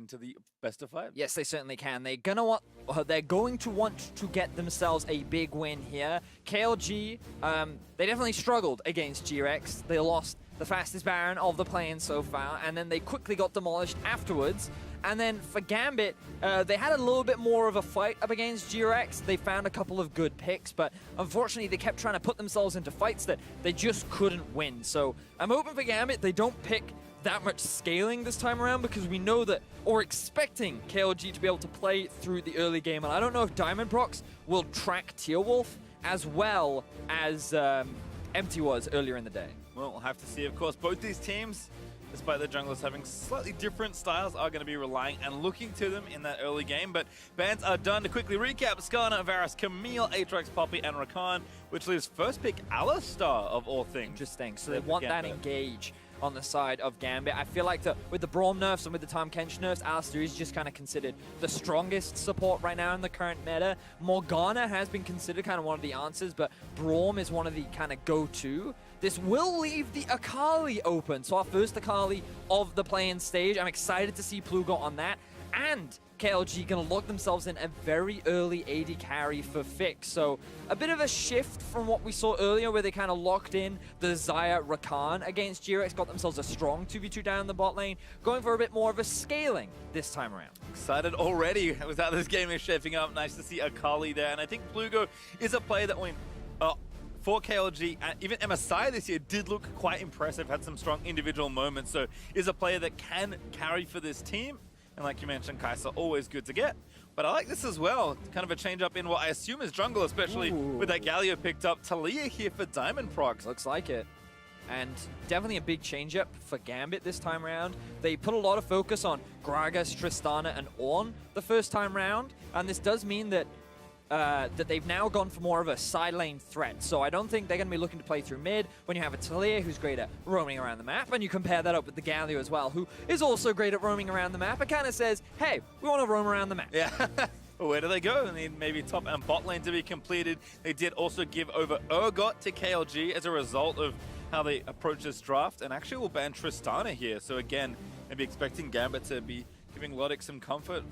into the best of 5. Yes, they certainly can. They're going to want to get themselves a big win here. KLG, they definitely struggled against G-Rex. They lost the fastest Baron of the play-in so far, and then they quickly got demolished afterwards. And then for Gambit, they had a little bit more of a fight up against G-Rex. They found a couple of good picks, but unfortunately they kept trying to put themselves into fights that they just couldn't win. So I'm hoping for Gambit they don't pick that much scaling this time around, because we know that, or expecting KLG to be able to play through the early game. And I don't know if Diamond Prox will track Tearwolf as well as Empty was earlier in the day. Well, we'll have to see. Of course, both these teams, despite their junglers having slightly different styles, are going to be relying and looking to them in that early game. But bans are done. To quickly recap, Skarner, Varus, Camille, Aatrox, Poppy, and Rakan, which leaves first pick Alistar of all things. Interesting. So they want that engage on the side of Gambit. I feel like with the Braum nerfs and with the Tahm Kench nerfs, Alistar is just kind of considered the strongest support right now in the current meta. Morgana has been considered kind of one of the answers, but Braum is one of the kind of go-to. This will leave the Akali open. So our first Akali of the play-in stage. I'm excited to see Plugo on that. And KLG going to lock themselves in a very early AD carry for Fix. So a bit of a shift from what we saw earlier, where they kind of locked in the Xayah Rakan against G-Rex, got themselves a strong 2v2 down the bot lane, going for a bit more of a scaling this time around. Excited already with how this game is shaping up. Nice to see Akali there. And I think Plugo is a player that for KLG, even MSI this year did look quite impressive, had some strong individual moments, so is a player that can carry for this team. And like you mentioned, Kai'Sa, always good to get. But I like this as well. Kind of a change up in what I assume is jungle, especially with that Galio picked up. Talia here for Diamond Prox. Looks like it. And definitely a big change up for Gambit this time around. They put a lot of focus on Gragas, Tristana, and Ornn the first time round. And this does mean that they've now gone for more of a side lane threat. So I don't think they're going to be looking to play through mid when you have a Talia who's great at roaming around the map, and you compare that up with the Galio as well, who is also great at roaming around the map. It kind of says, hey, we want to roam around the map. Yeah. Well, where do they go? They need maybe top and bot lane to be completed. They did also give over Urgot to KLG as a result of how they approach this draft, and actually will ban Tristana here. So again, maybe expecting Gambit to be giving Lodic some comfort.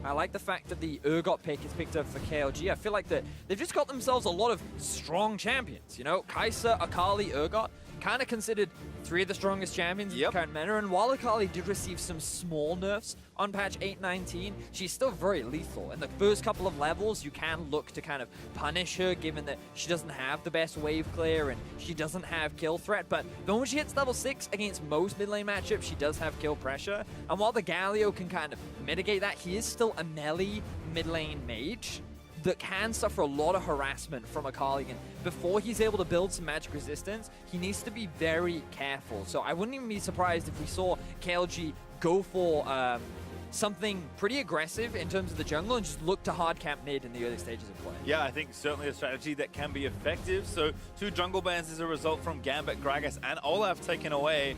I like the fact that the Urgot pick is picked up for KLG. I feel like that they've just got themselves a lot of strong champions. You know, Kai'Sa, Akali, Urgot, kind of considered 3 of the strongest champions in the current meta. And while Akali did receive some small nerfs on patch 8.19, she's still very lethal. In the first couple of levels, you can look to kind of punish her, given that she doesn't have the best wave clear and she doesn't have kill threat. But the moment she hits level 6 against most mid lane matchups, she does have kill pressure. And while the Galio can kind of mitigate that, he is still a melee mid lane mage that can suffer a lot of harassment from Akali. And before he's able to build some magic resistance, he needs to be very careful. So I wouldn't even be surprised if we saw KLG go for something pretty aggressive in terms of the jungle and just look to hard camp mid in the early stages of play. Yeah, I think certainly a strategy that can be effective. So 2 jungle bans as a result from Gambit, Gragas, and Olaf taken away.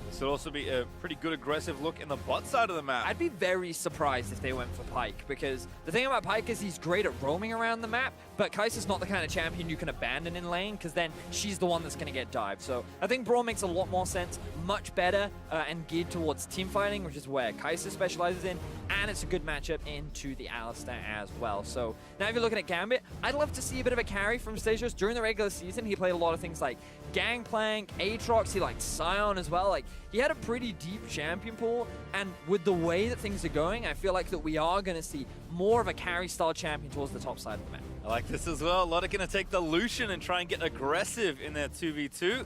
This would also be a pretty good aggressive look in the bot side of the map. I'd be very surprised if they went for Pyke, because the thing about Pyke is he's great at roaming around the map, but Kai'Sa's not the kind of champion you can abandon in lane, because then she's the one that's going to get dived. So I think Braum makes a lot more sense, much better, and geared towards team fighting, which is where Kai'Sa specializes in, and it's a good matchup into the Alistar as well. So now if you're looking at Gambit, I'd love to see a bit of a carry from Stasios. During the regular season, he played a lot of things like Gangplank, Aatrox, he liked Sion as well. Like, he had a pretty deep champion pool, and with the way that things are going, I feel like that we are going to see more of a carry-style champion towards the top side of the map. I like this as well. Lodic going to take the Lucian and try and get aggressive in their 2v2.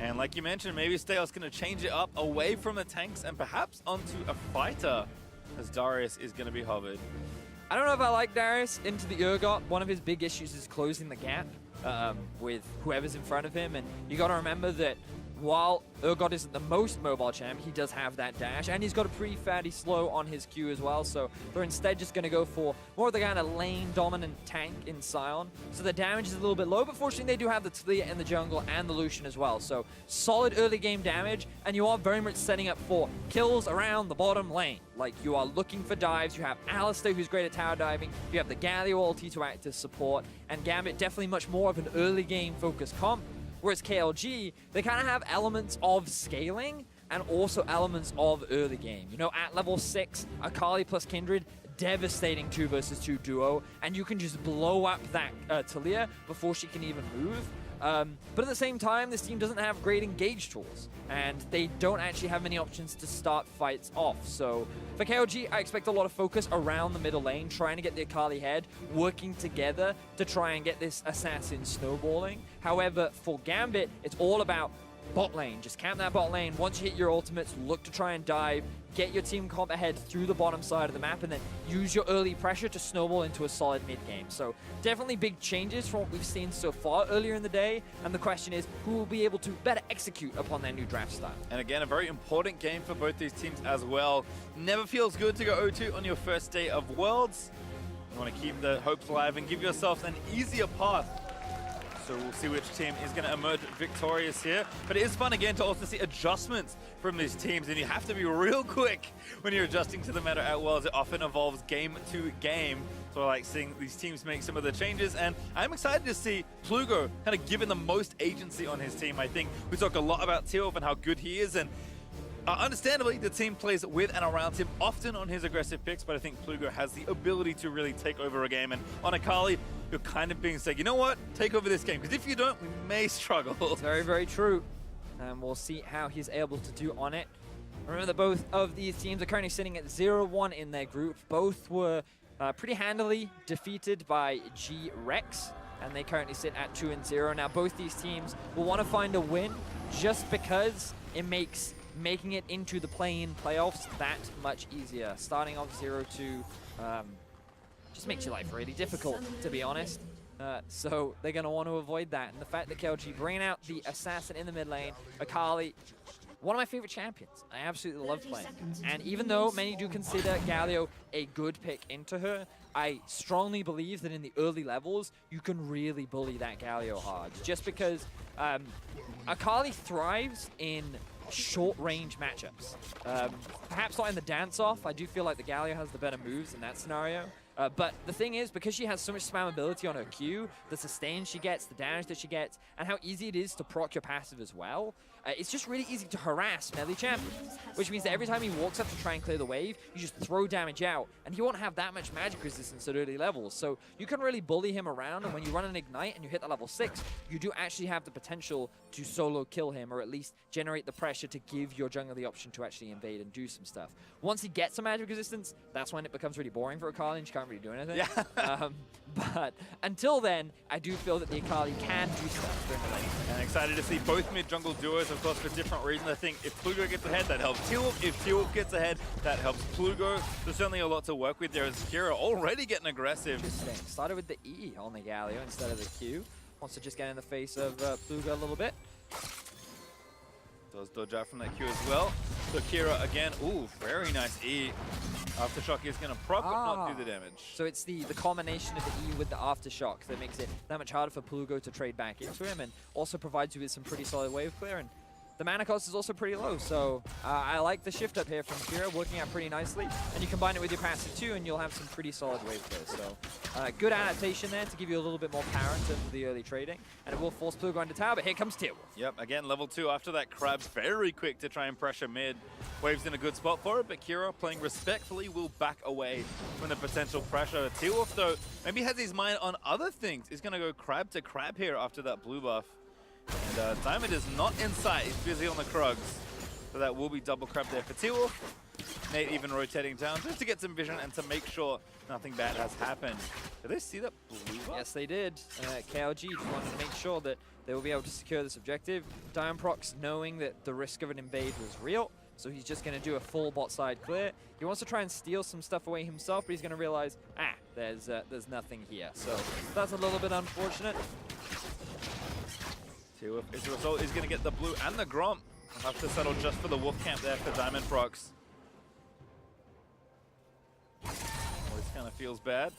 And like you mentioned, maybe Stasios going to change it up away from the tanks and perhaps onto a fighter, as Darius is going to be hovered. I don't know if I like Darius into the Urgot. One of his big issues is closing the gap with whoever's in front of him. And you got to remember that while Urgot isn't the most mobile champ, he does have that dash, and he's got a pretty fatty slow on his Q as well, so they're instead just going to go for more of the kind of lane-dominant tank in Sion. So the damage is a little bit low, but fortunately they do have the Talia in the jungle and the Lucian as well, so solid early game damage, and you are very much setting up for kills around the bottom lane. Like, you are looking for dives, you have Alistar who's great at tower diving, you have the Galio ulti to act as support, and Gambit definitely much more of an early game focused comp. Whereas KLG, they kind of have elements of scaling and also elements of early game. You know, at level 6, Akali plus Kindred, devastating 2 versus 2 duo, and you can just blow up that Talia before she can even move. But at the same time, this team doesn't have great engage tools, and they don't actually have many options to start fights off. So for KLG, I expect a lot of focus around the middle lane, trying to get the Akali head, working together to try and get this assassin snowballing. However, for Gambit, it's all about bot lane. Just camp that bot lane. Once you hit your ultimates, look to try and dive, get your team comp ahead through the bottom side of the map, and then use your early pressure to snowball into a solid mid game. So definitely big changes from what we've seen so far earlier in the day, and the question is who will be able to better execute upon their new draft style. And again, a very important game for both these teams as well. Never feels good to go 0-2 on your first day of Worlds. You want to keep the hopes alive and give yourself an easier path. So we'll see which team is going to emerge victorious here. But it is fun again to also see adjustments from these teams, and you have to be real quick when you're adjusting to the meta at Worlds. It often evolves game to game. So I like seeing these teams make some of the changes, and I'm excited to see Plugo kind of given the most agency on his team. I think we talk a lot about Teal'c and how good he is, and understandably, the team plays with and around him, often on his aggressive picks, but I think Plugo has the ability to really take over a game. And on Akali, you're kind of being said, you know what, take over this game, because if you don't, we may struggle. It's very, very true. And we'll see how he's able to do on it. Remember that both of these teams are currently sitting at 0-1 in their group. Both were pretty handily defeated by G-Rex, and they currently sit at 2-0. Now, both these teams will want to find a win just because it makes making it into the play-in playoffs that much easier. Starting off 0-2 just makes your life really difficult, to be honest. So they're going to want to avoid that. And the fact that KLG bringing out the assassin in the mid lane, Akali, one of my favorite champions. I absolutely love playing. And even though many do consider Galio a good pick into her, I strongly believe that in the early levels, you can really bully that Galio hard. Just because Akali thrives in short-range matchups. Perhaps not in the dance-off. I do feel like the Galio has the better moves in that scenario. But the thing is, because she has so much spammability on her Q, the sustain she gets, the damage that she gets, and how easy it is to proc your passive as well, it's just really easy to harass melee champions, which means that every time he walks up to try and clear the wave, you just throw damage out, and he won't have that much magic resistance at early levels. So you can really bully him around, and when you run an Ignite and you hit that level 6, you do actually have the potential to solo kill him, or at least generate the pressure to give your jungler the option to actually invade and do some stuff. Once he gets some magic resistance, that's when it becomes really boring for Akali, and she can't really do anything. Yeah. But until then, I do feel that the Akali can do stuff during the lane. And excited to see both mid-jungle duos, of course, for different reasons. I think if Plugo gets ahead, that helps Teal'c. If Teal'c gets ahead, that helps Plugo. There's certainly a lot to work with there as Kira already getting aggressive. Interesting. Started with the E on the Galio instead of the Q. Wants to just get in the face of Plugo a little bit. Does dodge out from that Q as well. So Kira again, ooh, very nice E. Aftershock is going to proc, but not do the damage. So it's the combination of the E with the Aftershock that makes it that much harder for Plugo to trade back into him, and also provides you with some pretty solid wave clear. And the mana cost is also pretty low, so I like the shift up here from Kira, working out pretty nicely. And you combine it with your passive too, and you'll have some pretty solid wave clear. So good adaptation there to give you a little bit more power in terms of the early trading. And it will force Plugo into tower, but here comes Teal'c. Yep, again, level 2 after that Crab, very quick to try and pressure mid. Wave's in a good spot for it, but Kira, playing respectfully, will back away from the potential pressure. Teal'c, though, maybe has his mind on other things. He's going to go Crab to Crab here after that blue buff. And Diamond is not in sight. He's busy on the Krugs. So that will be double Crab there for Teal'c. Nate even rotating down just to get some vision and to make sure nothing bad has happened. Did they see that blue buff? Yes, they did. KLG just wanted to make sure that they will be able to secure this objective. Diamond Prox, knowing that the risk of an invade was real, so he's just going to do a full bot side clear. He wants to try and steal some stuff away himself, but he's going to realize, there's nothing here. So that's a little bit unfortunate. Teal'c, as a result, is going to get the blue and the Gromp. Have to settle just for the Wolf Camp there for Diamond Prox. Always kind of feels bad.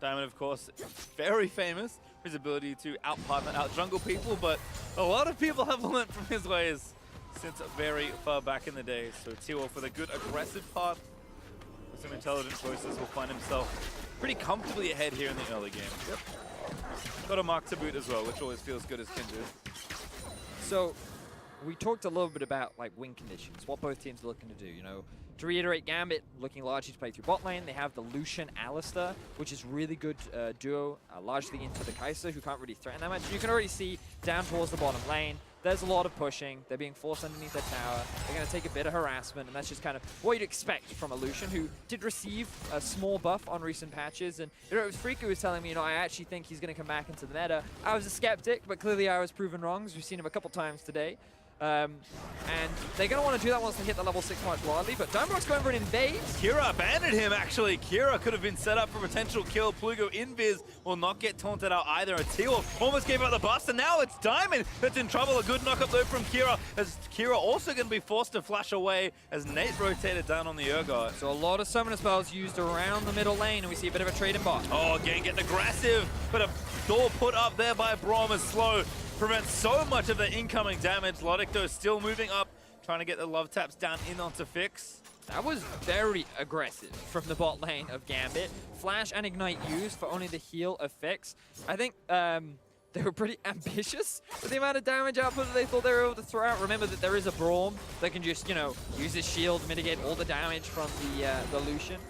Diamond, of course, very famous for his ability to out-partner, out-jungle people, but a lot of people have learned from his ways since very far back in the day. So Teal'c with a good aggressive path, with some intelligent choices, will find himself pretty comfortably ahead here in the early game. Yep. Got a mark to boot as well, which always feels good as Kindred. So we talked a little bit about like win conditions, what both teams are looking to do. You know, to reiterate, Gambit looking largely to play through bot lane. They have the Lucian Alistair, which is really good duo, largely into the Kai'Sa, who can't really threaten that much. You can already see down towards the bottom lane, there's a lot of pushing. They're being forced underneath their tower. They're going to take a bit of harassment, and that's just kind of what you'd expect from a Lucian, who did receive a small buff on recent patches. And you know, it was Freaky who was telling me, you know, I actually think he's going to come back into the meta. I was a skeptic, but clearly I was proven wrong, as we've seen him a couple times today. And they're going to want to do that once they hit the level 6 mark broadly, but Diamondrock's going for an invade. Kira abandoned him, actually. Kira could have been set up for potential kill. Plugo invis will not get taunted out either. And T-Wolf almost gave out the bust, and now it's Diamond that's in trouble. A good knock-up though from Kira, as Kira also going to be forced to flash away as Nate rotated down on the Urgot. So a lot of summoner spells used around the middle lane, and we see a bit of a trade in bot. Oh, again, getting aggressive, but a door put up there by Braum is slow. Prevents so much of the incoming damage. Logic, though, still moving up, trying to get the love taps down in onto Fix. That was very aggressive from the bot lane of Gambit. Flash and Ignite used for only the heal of Fix. I think they were pretty ambitious with the amount of damage output that they thought they were able to throw out. Remember that there is a Braum that can just, you know, use his shield, mitigate all the damage from the Lucian.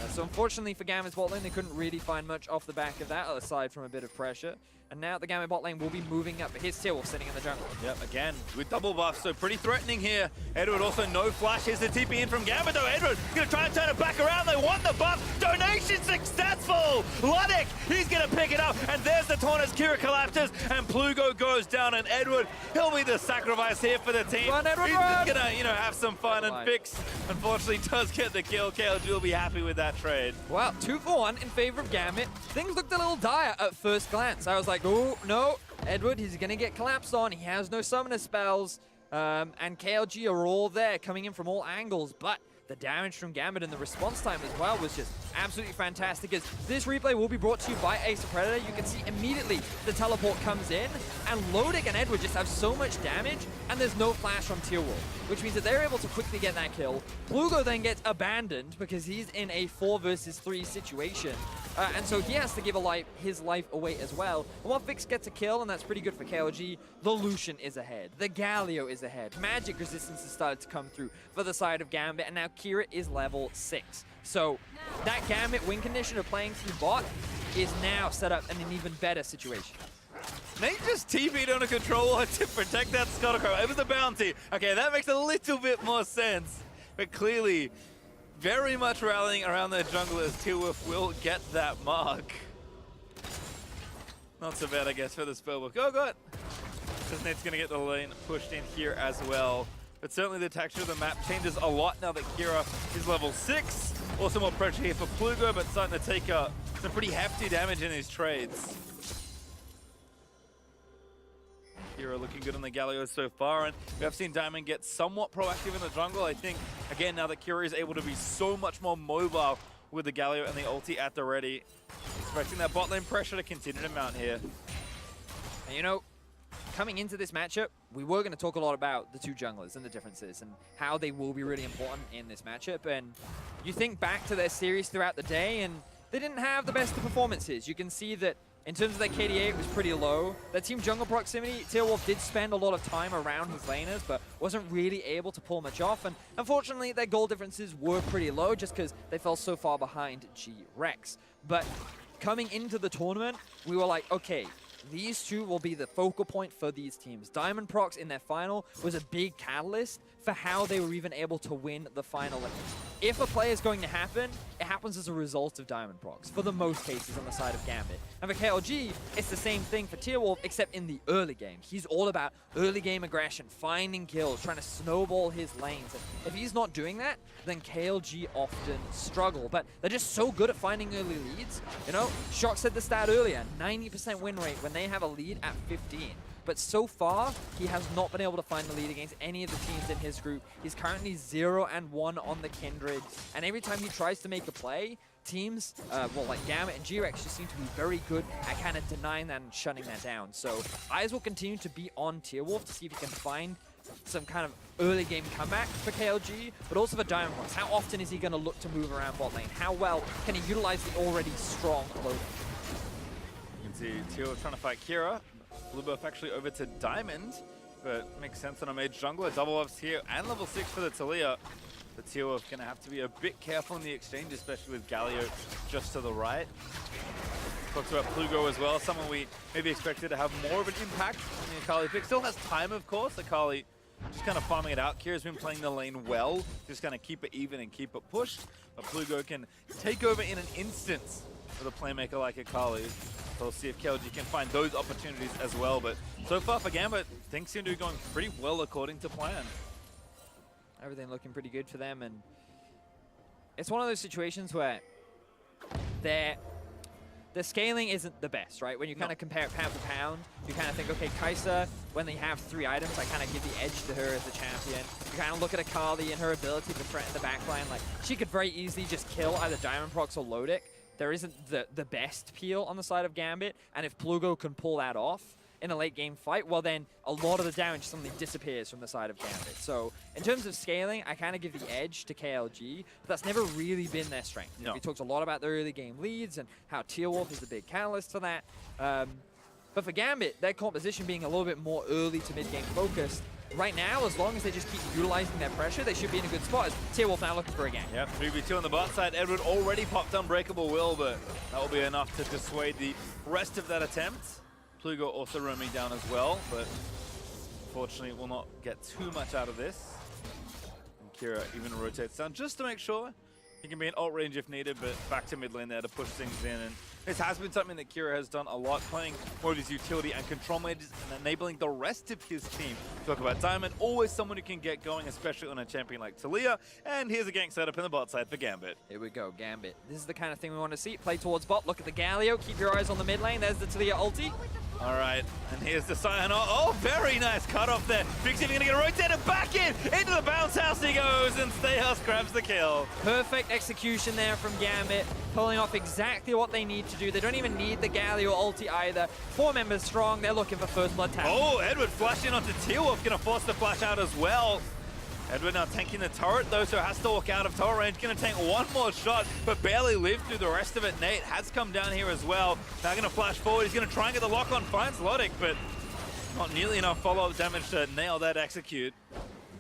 So unfortunately for Gambit's bot lane, they couldn't really find much off the back of that, aside from a bit of pressure. And now the Gambit bot lane will be moving up. Here's T-Wolf sitting in the jungle. Yep, again, with double buff, so pretty threatening here. Edward also no flash. Here's the TP in from Gambit, though. Edward gonna try and turn it back around. They want the buff. Donation successful. Luddick, he's gonna pick it up. And there's the taunt as Kira collapses and Plugo goes down. And Edward, he'll be the sacrifice here for the team. Run, Edward, he's run. just gonna, you know, have some fun. And Fix, unfortunately, does get the kill. KLG will be happy with that trade. Well, 2 for 1 in favor of Gambit. Things looked a little dire at first glance. I was like, oh, no. Edward, he's going to get collapsed on. He has no summoner spells. And KLG are all there, coming in from all angles. But the damage from Gambit and the response time as well was just absolutely fantastic. As this replay will be brought to you by Ace of Predator. You can see immediately the teleport comes in, and Lodic and Edward just have so much damage, and there's no flash from T-Wolf, which means that they're able to quickly get that kill. Plugo then gets abandoned because he's in a 4 versus 3 situation. And so he has to give his life away as well. And while Fix gets a kill, and that's pretty good for KLG, the Lucian is ahead. The Galio is ahead. Magic resistance has started to come through for the side of Gambit, and now Kira is level 6. So that Gambit win condition of playing through bot is now set up in an even better situation. Nate just TP'd on a controller to protect that Scuttle. It was a bounty. Okay, that makes a little bit more sense. But clearly, very much rallying around their jungle as T-Wolf will get that mark. Not so bad, I guess, for the spellbook. Oh, God. Because Nate's going to get the lane pushed in here as well. But certainly the texture of the map changes a lot now that Kira is level 6. Also more pressure here for Plugo, but starting to take some pretty hefty damage in his trades. Kira looking good on the Galio so far, and we have seen Diamond get somewhat proactive in the jungle. I think, again, now that Kira is able to be so much more mobile with the Galio and the ulti at the ready, expecting that bot lane pressure to continue to mount here. And you know, coming into this matchup, we were going to talk a lot about the 2 junglers and the differences and how they will be really important in this matchup. And you think back to their series throughout the day, and they didn't have the best of performances. You can see that in terms of their KDA, it was pretty low. Their team jungle proximity, T-Wolf did spend a lot of time around his laners, but wasn't really able to pull much off. And unfortunately, their goal differences were pretty low just because they fell so far behind G-Rex. But coming into the tournament, we were like, okay, these 2 will be the focal point for these teams. Diamond Prox in their final was a big catalyst for how they were even able to win the final. If a play is going to happen, it happens as a result of Diamond Prox, for the most cases on the side of Gambit. And for KLG, it's the same thing for T-Wolf, except in the early game. He's all about early game aggression, finding kills, trying to snowball his lanes. And if he's not doing that, then KLG often struggle. But they're just so good at finding early leads. You know, Shock said the stat earlier, 90% win rate when they have a lead at 15. But so far, he has not been able to find the lead against any of the teams in his group. He's currently 0-1 on the Kindred. And every time he tries to make a play, teams, well, like Gambit and G-Rex just seem to be very good at kind of denying that and shutting that down. So eyes will continue to be on T-Wolf to see if he can find some kind of early game comeback for KLG, but also for Diamond Prox. How often is he going to look to move around bot lane? How well can he utilize the already strong load? You can see T-Wolf trying to fight Kira. Blue buff actually over to Diamond. but makes sense on a mage jungler. Double ups here and level 6 for the Talia. The T-Wolf going to have to be a bit careful in the exchange, especially with Galio just to the right. Talks about Plugo as well, someone we maybe expected to have more of an impact on the Akali pick. Still has time, of course. Akali just kind of farming it out. Kira's been playing the lane well, just kind of keep it even and keep it pushed. But Plugo can take over in an instant with a playmaker like Akali. So we'll see if KLG can find those opportunities as well. But so far for Gambit, things seem to be going pretty well according to plan. Everything looking pretty good for them, and it's one of those situations where the scaling isn't the best, right? When you kind of compare it pound for pound, you kind of think, okay, Kai'Sa, when they have 3 items, I kind of give the edge to her as a champion. You kind of look at Akali and her ability to threaten the backline. Like, she could very easily just kill either Diamond Procs or Lodic. There isn't the best peel on the side of Gambit, and if Plugo can pull that off in a late game fight, well then a lot of the damage suddenly disappears from the side of Gambit. So in terms of scaling, I kind of give the edge to KLG, but that's never really been their strength. No. We talked a lot about the early game leads and how T-Wolf is the big catalyst for that. But for Gambit, their composition being a little bit more early to mid-game focused, right now, as long as they just keep utilizing their pressure, they should be in a good spot. As T-Wolf now looking for a gank. Yep, 3v2 on the bot side. Edward already popped Unbreakable Will, but that will be enough to dissuade the rest of that attempt. Plugo also roaming down as well, but unfortunately will not get too much out of this. And Kira even rotates down just to make sure he can be in ult range if needed, but back to mid lane there to push things in. And this has been something that Kira has done a lot, playing more of his utility and control mages and enabling the rest of his team. Talk about Diamond, always someone who can get going, especially on a champion like Talia. And here's a gank setup in the bot side for Gambit. Here we go, Gambit. This is the kind of thing we want to see. Play towards bot, look at the Galio, keep your eyes on the mid lane. There's the Talia ulti. All right, and here's the Sion. Oh, very nice cut off there. Fixie going to get rotated back into the bounce house he goes, and Stayhouse grabs the kill. Perfect execution there from Gambit, pulling off exactly what they need to do. They don't even need the Galio ulti either. 4 members strong, they're looking for first blood tap. Oh, Edward flashing onto T-Wolf, going to force the flash out as well. Edward now tanking the turret though, so has to walk out of turret range. Going to tank one more shot, but barely lived through the rest of it. Nate has come down here as well. Now going to flash forward. He's going to try and get the lock on. Finds Lodic, but not nearly enough follow-up damage to nail that execute.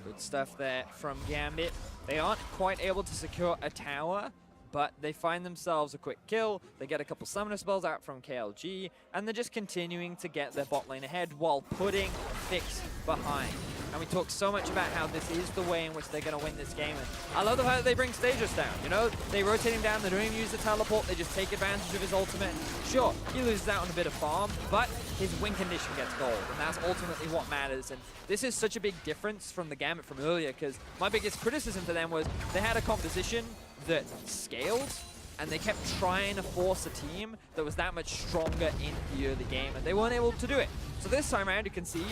Good stuff there from Gambit. They aren't quite able to secure a tower, but they find themselves a quick kill. They get a couple summoner spells out from KLG, and they're just continuing to get their bot lane ahead while putting Fix behind. And we talk so much about how this is the way in which they're going to win this game. And I love the fact that they bring Stages down. You know, they rotate him down, they don't even use the teleport, they just take advantage of his ultimate. Sure, he loses out on a bit of farm, but his win condition gets gold, and that's ultimately what matters. And this is such a big difference from the Gambit from earlier, because my biggest criticism for them was they had a composition that scaled, and they kept trying to force a team that was that much stronger in the early game, and they weren't able to do it. So this time around, you can see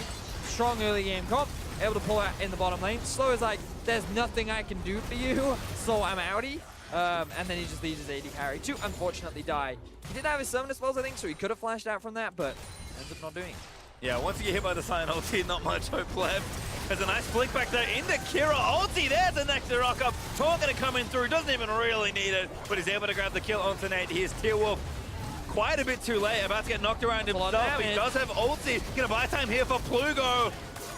strong early game comp, able to pull out in the bottom lane. Slow is like, there's nothing I can do for you, so I'm outie. And then he just leaves his AD carry to unfortunately die. He did have his summoner spells, I think, so he could have flashed out from that, but ends up not doing it. Yeah, once you get hit by the Sion ulti, not much hope left. There's a nice flick back there into Kira ulti. There's the next rock up. Tor gonna come in through, doesn't even really need it, but he's able to grab the kill onto Nate. Here's T-Wolf quite a bit too late, about to get knocked around himself. He does have ulti. Gonna buy time here for Plugo.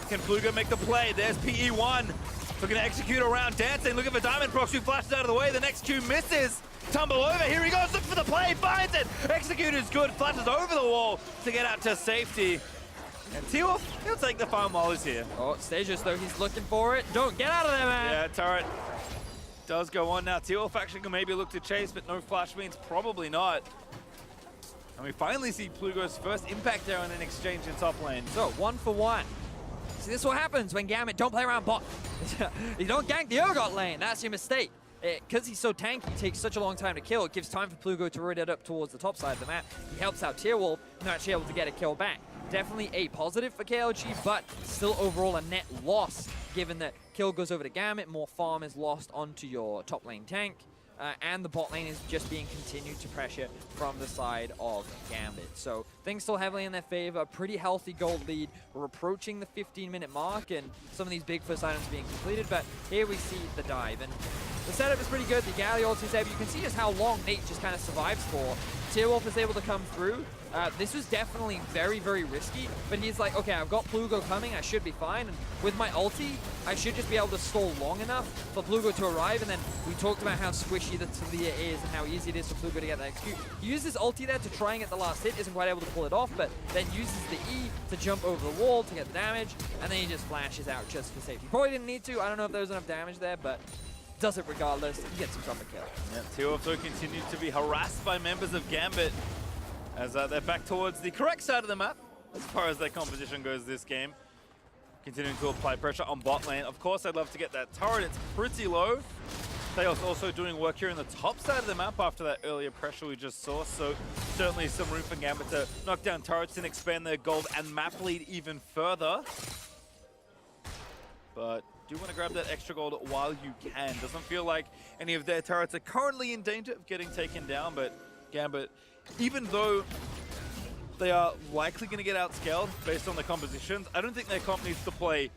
Can Plugo make the play? There's PE1. So gonna execute around dancing, looking for Diamond Procs, who flashes out of the way. The next Q misses. Tumble over, here he goes, look for the play, finds it. Execute is good, flashes over the wall to get out to safety. And T-Wolf, he'll take the farm while he's here. Oh, Stages though, he's looking for it. Don't get out of there, man. Yeah, turret does go on now. T-Wolf actually can maybe look to chase, but no flash means probably not. And we finally see Plugo's first impact there on an exchange in top lane. So, 1 for 1. See, this is what happens when Gambit don't play around bot. You don't gank the Urgot lane, that's your mistake. Because he's so tanky, it takes such a long time to kill, it gives time for Plugo to rotate up towards the top side of the map. He helps out T-Wolf, and they're actually able to get a kill back. Definitely a positive for KLG, but still overall a net loss, given that kill goes over to Gambit, more farm is lost onto your top lane tank. And the bot lane is just being continued to pressure from the side of Gambit. So things still heavily in their favor, a pretty healthy gold lead. We're approaching the 15-minute mark and some of these big first items being completed, but here we see the dive. And The setup is pretty good. The Galley ulti is able. You can see just how long Nate just kind of survives for. Tearwolf is able to come through. This was definitely very, very risky, but he's like, okay, I've got Plugo coming, I should be fine, and with my ulti, I should just be able to stall long enough for Plugo to arrive, and then we talked about how squishy the Talia is and how easy it is for Plugo to get that execute. He uses ulti there to try and get the last hit, isn't quite able to pull it off, but then uses the E to jump over the wall to get the damage, and then he just flashes out just for safety. Probably didn't need to, I don't know if there was enough damage there, but does it regardless, he gets himself a kill. Yeah, Tearwolf continues to be harassed by members of Gambit, as they're back towards the correct side of the map as far as their composition goes this game. Continuing to apply pressure on bot lane. Of course, I'd love to get that turret. It's pretty low. Kaos also doing work here in the top side of the map after that earlier pressure we just saw. So certainly some room for Gambit to knock down turrets and expand their gold and map lead even further. But do want to grab that extra gold while you can. Doesn't feel like any of their turrets are currently in danger of getting taken down, but Gambit, even though they are likely going to get outscaled based on the compositions, I don't think their comp needs to play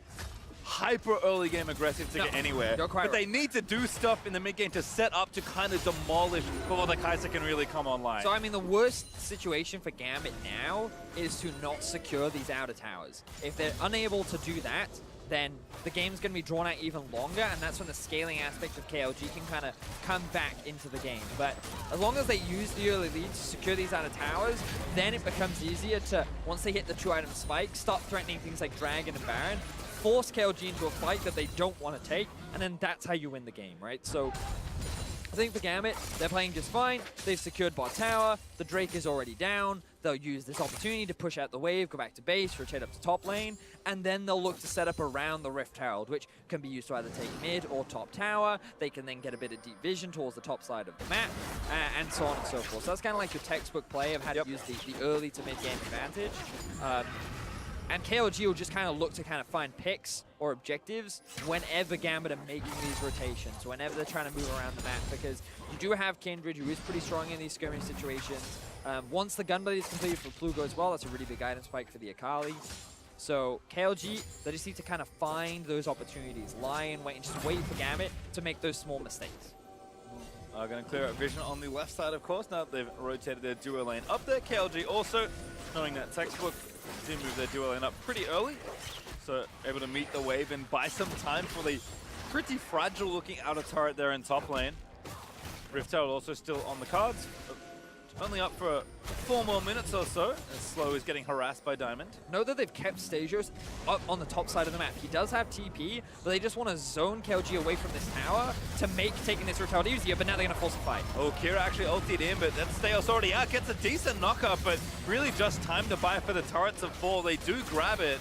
hyper early game aggressive to get anywhere. But they need to do stuff in the mid game to set up to kind of demolish before the Kai'Sa can really come online. So I mean, the worst situation for Gambit now is to not secure these outer towers. If they're unable to do that, then the game's going to be drawn out even longer, and that's when the scaling aspect of KLG can kind of come back into the game. But as long as they use the early lead to secure these outer towers, then it becomes easier to, once they hit the 2-item spike, start threatening things like Dragon and Baron, force KLG into a fight that they don't want to take, and then that's how you win the game, right? So I think for Gambit, they're playing just fine. They've secured bot tower. The Drake is already down. They'll use this opportunity to push out the wave, go back to base, rotate up to top lane, and then they'll look to set up around the Rift Herald, which can be used to either take mid or top tower. They can then get a bit of deep vision towards the top side of the map, and so on and so forth. So that's kind of like your textbook play of how to use the early to mid game advantage. And KLG will just kind of look to kind of find picks or objectives whenever Gambit are making these rotations, whenever they're trying to move around the map, because you do have Kindred, who is pretty strong in these skirmish situations. Once the Gunblade is completed for Plugo as well, that's a really big item spike for the Akali. So KLG, they just need to kind of find those opportunities, lie in wait, and just wait for Gambit to make those small mistakes. Going to clear out vision on the left side, of course. Now that they've rotated their duo lane up there. KLG also, knowing that textbook, did move their duo lane up pretty early. So able to meet the wave and buy some time for the pretty fragile looking outer turret there in top lane. Rift Herald also still on the cards. Only up for 4 more minutes or so, as Slow is getting harassed by Diamond. Know that they've kept Stagios up on the top side of the map. He does have TP, but they just want to zone KLG away from this tower to make taking this Rift Herald easier, but now they're going to force a fight. Oh, Kira actually ultied in, but that Stagios already out. Gets a decent knockup, but really just time to buy for the turret to fall. They do grab it,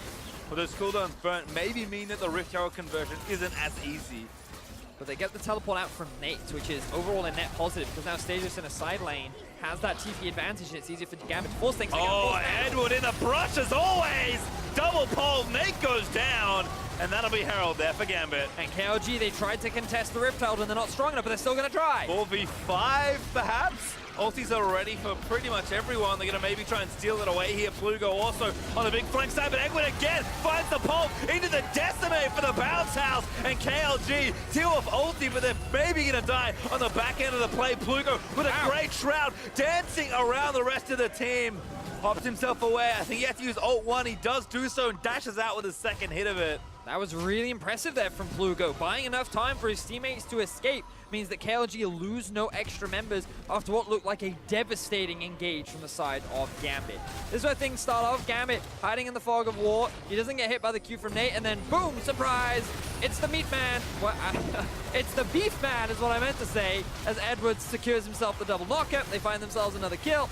but those cooldowns burnt maybe mean that the Rift Herald conversion isn't as easy. But they get the teleport out from Nate, which is overall a net positive, because now Stagios in a side lane has that TP advantage, and it's easier for Gambit to force things. Oh, Edward in the brush as always! Double pole, Nate goes down, and that'll be Herald there for Gambit. And KLG, they tried to contest the Rift Herald, and they're not strong enough, but they're still going to try. 4v5, perhaps? Ultis are ready for pretty much everyone. They're going to maybe try and steal it away here. Plugo also on the big flank side, but Edwin again finds the pole into the Decimate for the bounce house. And KLG, Tearwolf ulti, but they're maybe going to die on the back end of the play. Plugo with a great shroud, dancing around the rest of the team. Pops himself away. I think he has to use ult 1. He does do so and dashes out with his second hit of it. That was really impressive there from Plugo. Buying enough time for his teammates to escape means that KLG lose no extra members after what looked like a devastating engage from the side of Gambit. This is where things start off. Gambit hiding in the fog of war. He doesn't get hit by the Q from Nate, and then boom, surprise! It's the meat man. It's the beef man is what I meant to say, as Edwards secures himself the double knockup. They find themselves another kill.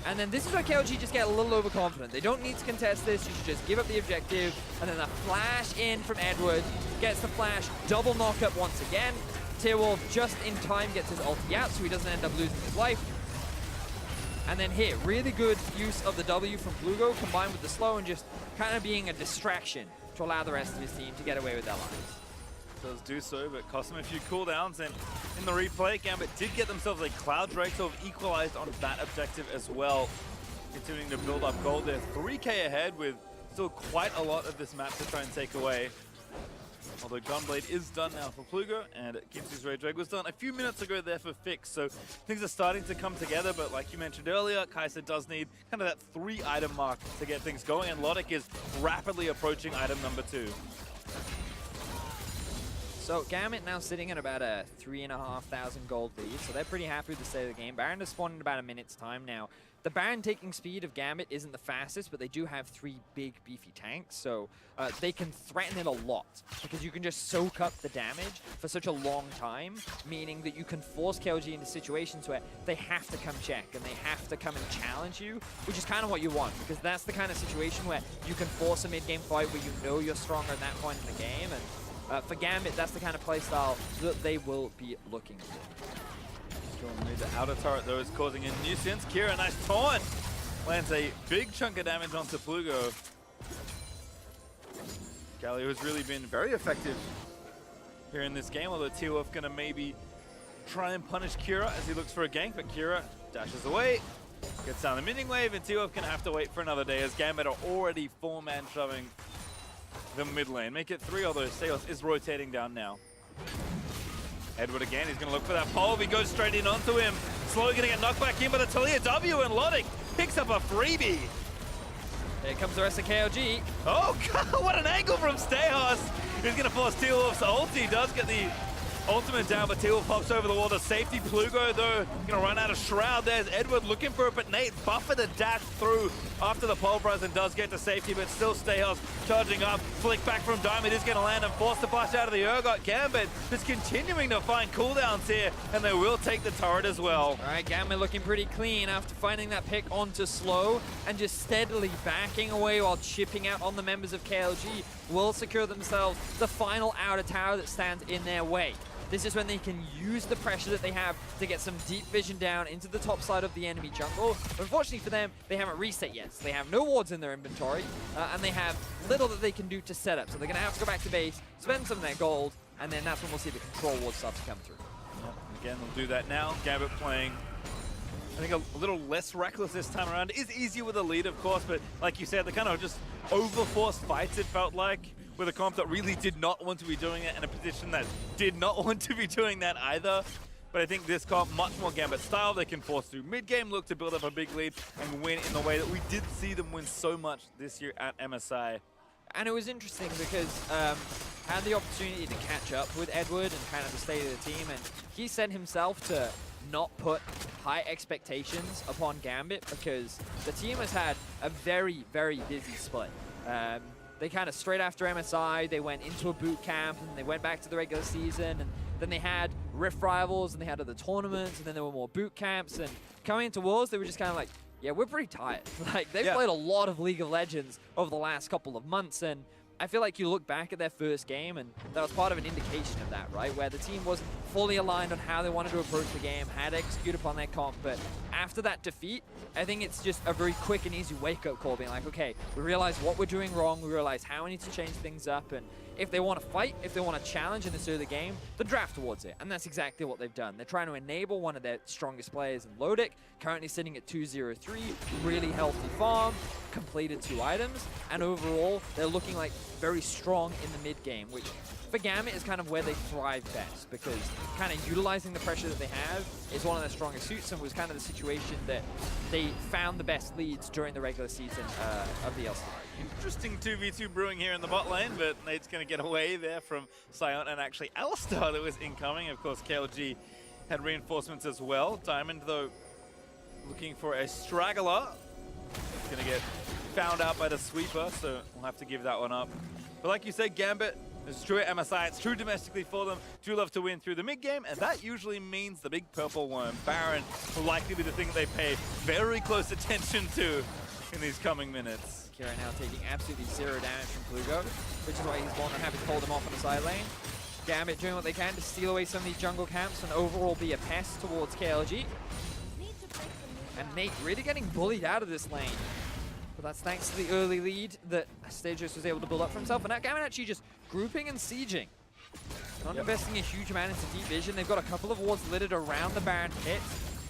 And then this is where KLG just get a little overconfident. They don't need to contest this. You should just give up the objective. And then a flash in from Edward. Gets the flash. Double knockup once again. Tearwolf just in time gets his ulti out, so he doesn't end up losing his life. And then here, really good use of the W from Plugo combined with the slow and just kind of being a distraction to allow the rest of his team to get away with their lives. Does do so, but cost them a few cooldowns, and in the replay, Gambit did get themselves a Cloud Drake, so have equalized on that objective as well. Continuing to build up gold. They're 3k ahead with still quite a lot of this map to try and take away. Although Gunblade is done now for Plugo, and Gimsy's Rage Drag was done a few minutes ago there for Fix, so things are starting to come together, but like you mentioned earlier, Kai'Sa does need kind of that 3-item mark to get things going, and Logic is rapidly approaching item number 2. So Gambit now sitting at about a 3,500 gold lead, so they're pretty happy with the state of the game. Baron has spawned in about a minute's time now. The Baron taking speed of Gambit isn't the fastest, but they do have 3 big beefy tanks, so they can threaten it a lot because you can just soak up the damage for such a long time, meaning that you can force KLG into situations where they have to come check and they have to come and challenge you, which is kind of what you want, because that's the kind of situation where you can force a mid-game fight where you know you're stronger at that point in the game, and for Gambit, that's the kind of playstyle that they will be looking for. The outer turret, though, is causing a nuisance. Kira, nice taunt. Lands a big chunk of damage onto Plugo. Galio has really been very effective here in this game, although T-Wolf going to maybe try and punish Kira as he looks for a gank, but Kira dashes away, gets down the minion wave, and T-Wolf going to have to wait for another day as Gambit are already 4-man shoving the mid lane. Make it 3, although Seos is rotating down now. Edward again, he's going to look for that pole. He goes straight in onto him. Slow going to get knocked back in by the Talia W, and Logic picks up a freebie. Here comes the rest of KLG. Oh, God, what an angle from Stayhouse. He's going to force T-Wolf's ult. He does get the ultimate down, but T-Wolf pops over the wall to safety. Plugo, though, going to run out of Shroud. There's Edward looking for it, but Nate buffer the dash through after the pulverize and does get to safety, but still Stayhouse charging up. Flick back from Diamond is going to land and force the flash out of the Urgot. Gambit just continuing to find cooldowns here, and they will take the turret as well. All right, Gambit looking pretty clean after finding that pick onto Slow and just steadily backing away while chipping out on the members of KLG will secure themselves the final outer tower that stands in their way. This is when they can use the pressure that they have to get some deep vision down into the top side of the enemy jungle. But unfortunately for them, they haven't reset yet. So they have no wards in their inventory, and they have little that they can do to set up. So they're going to have to go back to base, spend some of their gold, and then that's when we'll see the control wards start to come through. Yep. Again, they'll do that now. Gambit playing, I think, a little less reckless this time around. It is easier with a lead, of course, but like you said, they kind of just overforced fights, it felt like, with a comp that really did not want to be doing it and a position that did not want to be doing that either. But I think this comp, much more Gambit style, they can force through mid-game, look to build up a big lead and win in the way that we did see them win so much this year at MSI. And it was interesting because had the opportunity to catch up with Edward and kind of the state of the team, and he said himself to not put high expectations upon Gambit because the team has had a very, very busy split. They kind of straight after MSI, they went into a boot camp and they went back to the regular season, and then they had Rift Rivals and they had other tournaments, and then there were more boot camps, and coming into Worlds, they were just kind of like, yeah, we're pretty tired. Like, they've played a lot of League of Legends over the last couple of months, and I feel like you look back at their first game, and that was part of an indication of that, right? Where the team wasn't fully aligned on how they wanted to approach the game, had to execute upon their comp, but after that defeat, I think it's just a very quick and easy wake-up call, being like, okay, we realize what we're doing wrong, we realize how we need to change things up, and if they want to fight, if they want to challenge in this early game, the draft towards it, and that's exactly what they've done. They're trying to enable one of their strongest players in Lodic, currently sitting at 203, really healthy farm, completed 2 items, and overall, they're looking like very strong in the mid-game, which for Gambit is kind of where they thrive best, because kind of utilizing the pressure that they have is one of their strongest suits, and was kind of the situation that they found the best leads during the regular season of the LCS. Interesting 2v2 brewing here in the bot lane, but Nate's going to get away there from Sion and actually Alistar that was incoming. Of course, KLG had reinforcements as well. Diamond, though, looking for a straggler. He's going to get found out by the sweeper, so we'll have to give that one up. But like you said, Gambit, it's true at MSI, it's true domestically for them, do love to win through the mid-game, and that usually means the big purple worm, Baron, will likely be the thing they pay very close attention to in these coming minutes. Kira now taking absolutely 0 damage from Plugo, which is why he's more than happy to hold him off on the side lane. Gambit doing what they can to steal away some of these jungle camps and overall be a pest towards KLG. And Nate really getting bullied out of this lane. But that's thanks to the early lead that Stagos was able to build up for himself. And now Gambit actually just grouping and sieging. Not investing a huge amount into deep vision. They've got a couple of wards littered around the Baron pit.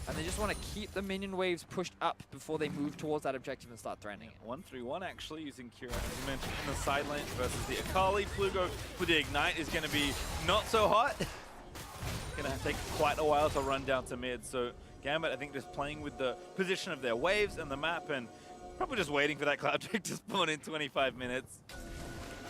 and they just want to keep the minion waves pushed up before they move towards that objective and start threatening it. 1-3-1 actually using Kira, as you mentioned, in the side lane versus the Akali. Plugo with the Ignite is going to be not so hot. Going to take quite a while to run down to mid, so Gambit, I think, just playing with the position of their waves and the map, and probably just waiting for that Cloud Drake to spawn in 25 minutes.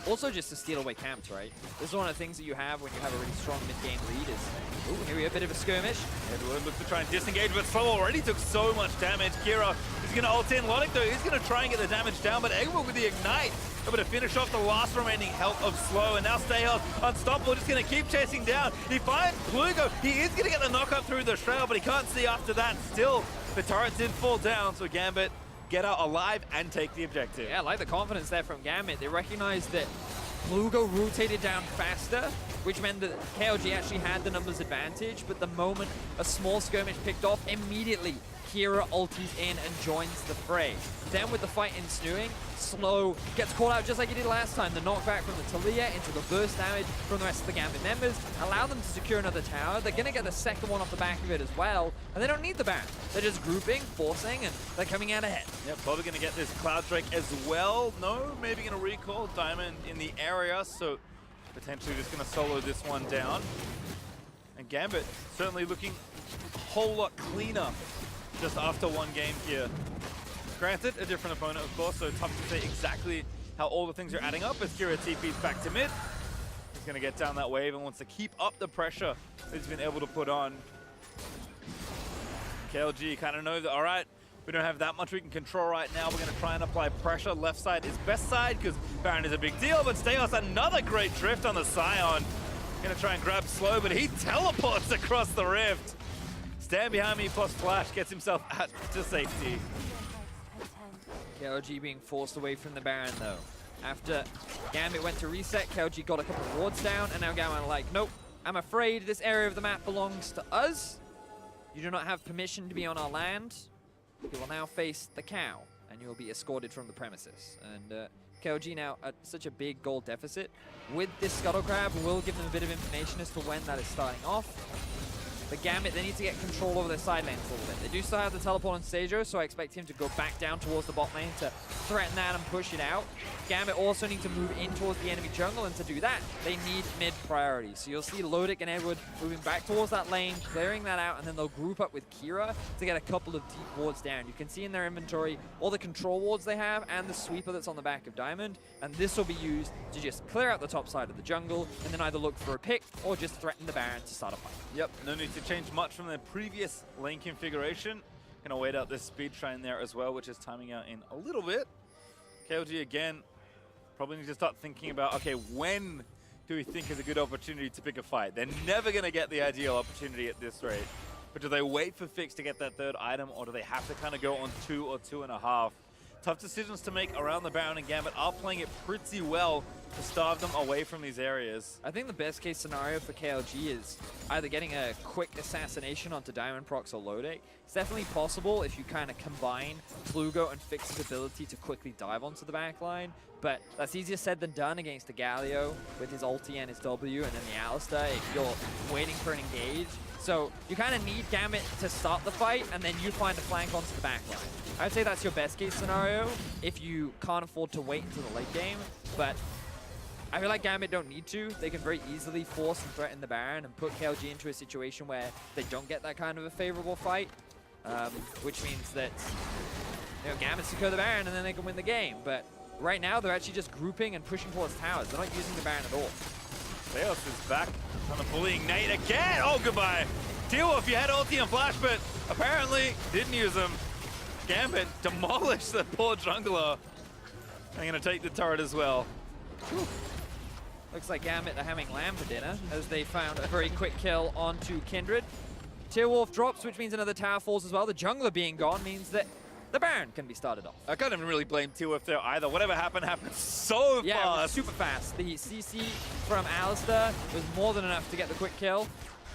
Also just to steal away camps, right? This is one of the things that you have when you have a really strong mid-game lead is, ooh, here we have a bit of a skirmish. Edward looks to try and disengage, but Slow already took so much damage. Kira is going to ult in. Lonic, though, is going to try and get the damage down, but Edward with the Ignite able to finish off the last remaining health of Slow, and now Stayhouse unstoppable, just going to keep chasing down. He finds Plugo. He is going to get the knockup through the Shroud, but he can't see after that. Still, the turret did fall down, so Gambit get out alive and take the objective. Yeah, I like the confidence there from Gambit. They recognized that Plugo rotated down faster, which meant that KLG actually had the numbers advantage, but the moment a small skirmish picked off, immediately Kira ultis in and joins the fray. Then with the fight ensuing, Slow gets caught out just like he did last time. The knockback from the Talia into the burst damage from the rest of the Gambit members allow them to secure another tower. They're going to get the second one off the back of it as well, and they don't need the Baron. They're just grouping, forcing, and they're coming out ahead. Yep, probably going to get this Cloud Drake as well. No, maybe going to recall Diamond in the area, so potentially just going to solo this one down. And Gambit certainly looking a whole lot cleaner just after one game here. Granted, a different opponent, of course, so tough to say exactly how all the things are adding up as Kira TP's back to mid. He's going to get down that wave and wants to keep up the pressure that he's been able to put on. KLG kind of know that, all right, we don't have that much we can control right now. We're going to try and apply pressure. Left side is best side because Baron is a big deal, but Stayos, another great drift on the Scion. Going to try and grab Slow, but he teleports across the rift. Stand behind me plus flash gets himself out to safety. KLG being forced away from the Baron though. After Gambit went to reset, KLG got a couple of wards down, and now Gambit are like, nope, I'm afraid this area of the map belongs to us. You do not have permission to be on our land. You will now face the cow, and you will be escorted from the premises. And KLG now at such a big gold deficit. With this Scuttle Crab, we'll give them a bit of information as to when that is starting off. But Gambit, they need to get control over their side lanes a little bit. They do still have the teleport on Stajo, so I expect him to go back down towards the bot lane to threaten that and push it out. Gambit also need to move in towards the enemy jungle, and to do that, they need mid priority. So you'll see Lodic and Edward moving back towards that lane, clearing that out, and then they'll group up with Kira to get a couple of deep wards down. You can see in their inventory all the control wards they have and the sweeper that's on the back of Diamond, and this will be used to just clear out the top side of the jungle, and then either look for a pick or just threaten the Baron to start a fight. Yep, no need to change much from their previous lane configuration. Gonna wait out this speed train there as well, which is timing out in a little bit. KLG again, probably need to start thinking about, okay, when do we think is a good opportunity to pick a fight? They're never gonna get the ideal opportunity at this rate. But do they wait for Fix to get that third item, or do they have to kind of go on 2 or 2.5? Tough decisions to make around the Baron, and Gambit are playing it pretty well to starve them away from these areas. I think the best case scenario for KLG is either getting a quick assassination onto Diamond Prox or Lodic. It's definitely possible if you kind of combine Plugo and Fix's ability to quickly dive onto the backline, but that's easier said than done against the Galio with his ulti and his W, and then the Alistar if you're waiting for an engage. So you kind of need Gambit to start the fight, and then you find a flank onto the backline. I'd say that's your best case scenario if you can't afford to wait until the late game, but I feel like Gambit don't need to. They can very easily force and threaten the Baron and put KLG into a situation where they don't get that kind of a favorable fight, which means that Gambit secure the Baron and then they can win the game. But right now they're actually just grouping and pushing towards towers. They're not using the Baron at all. Kaos is back on the fully ignite again. Oh, goodbye. T-Wolf, you had ulti and flash, but apparently didn't use them. Gambit demolished the poor jungler. I'm going to take the turret as well. Whew. Looks like Gambit are having lamb for dinner as they found a very quick kill onto Kindred. T-Wolf drops, which means another tower falls as well. The jungler being gone means that the Baron can be started off. I can't even really blame T-Wolf there either. Whatever happened so fast. Yeah, it was super fast. The CC from Alistar was more than enough to get the quick kill.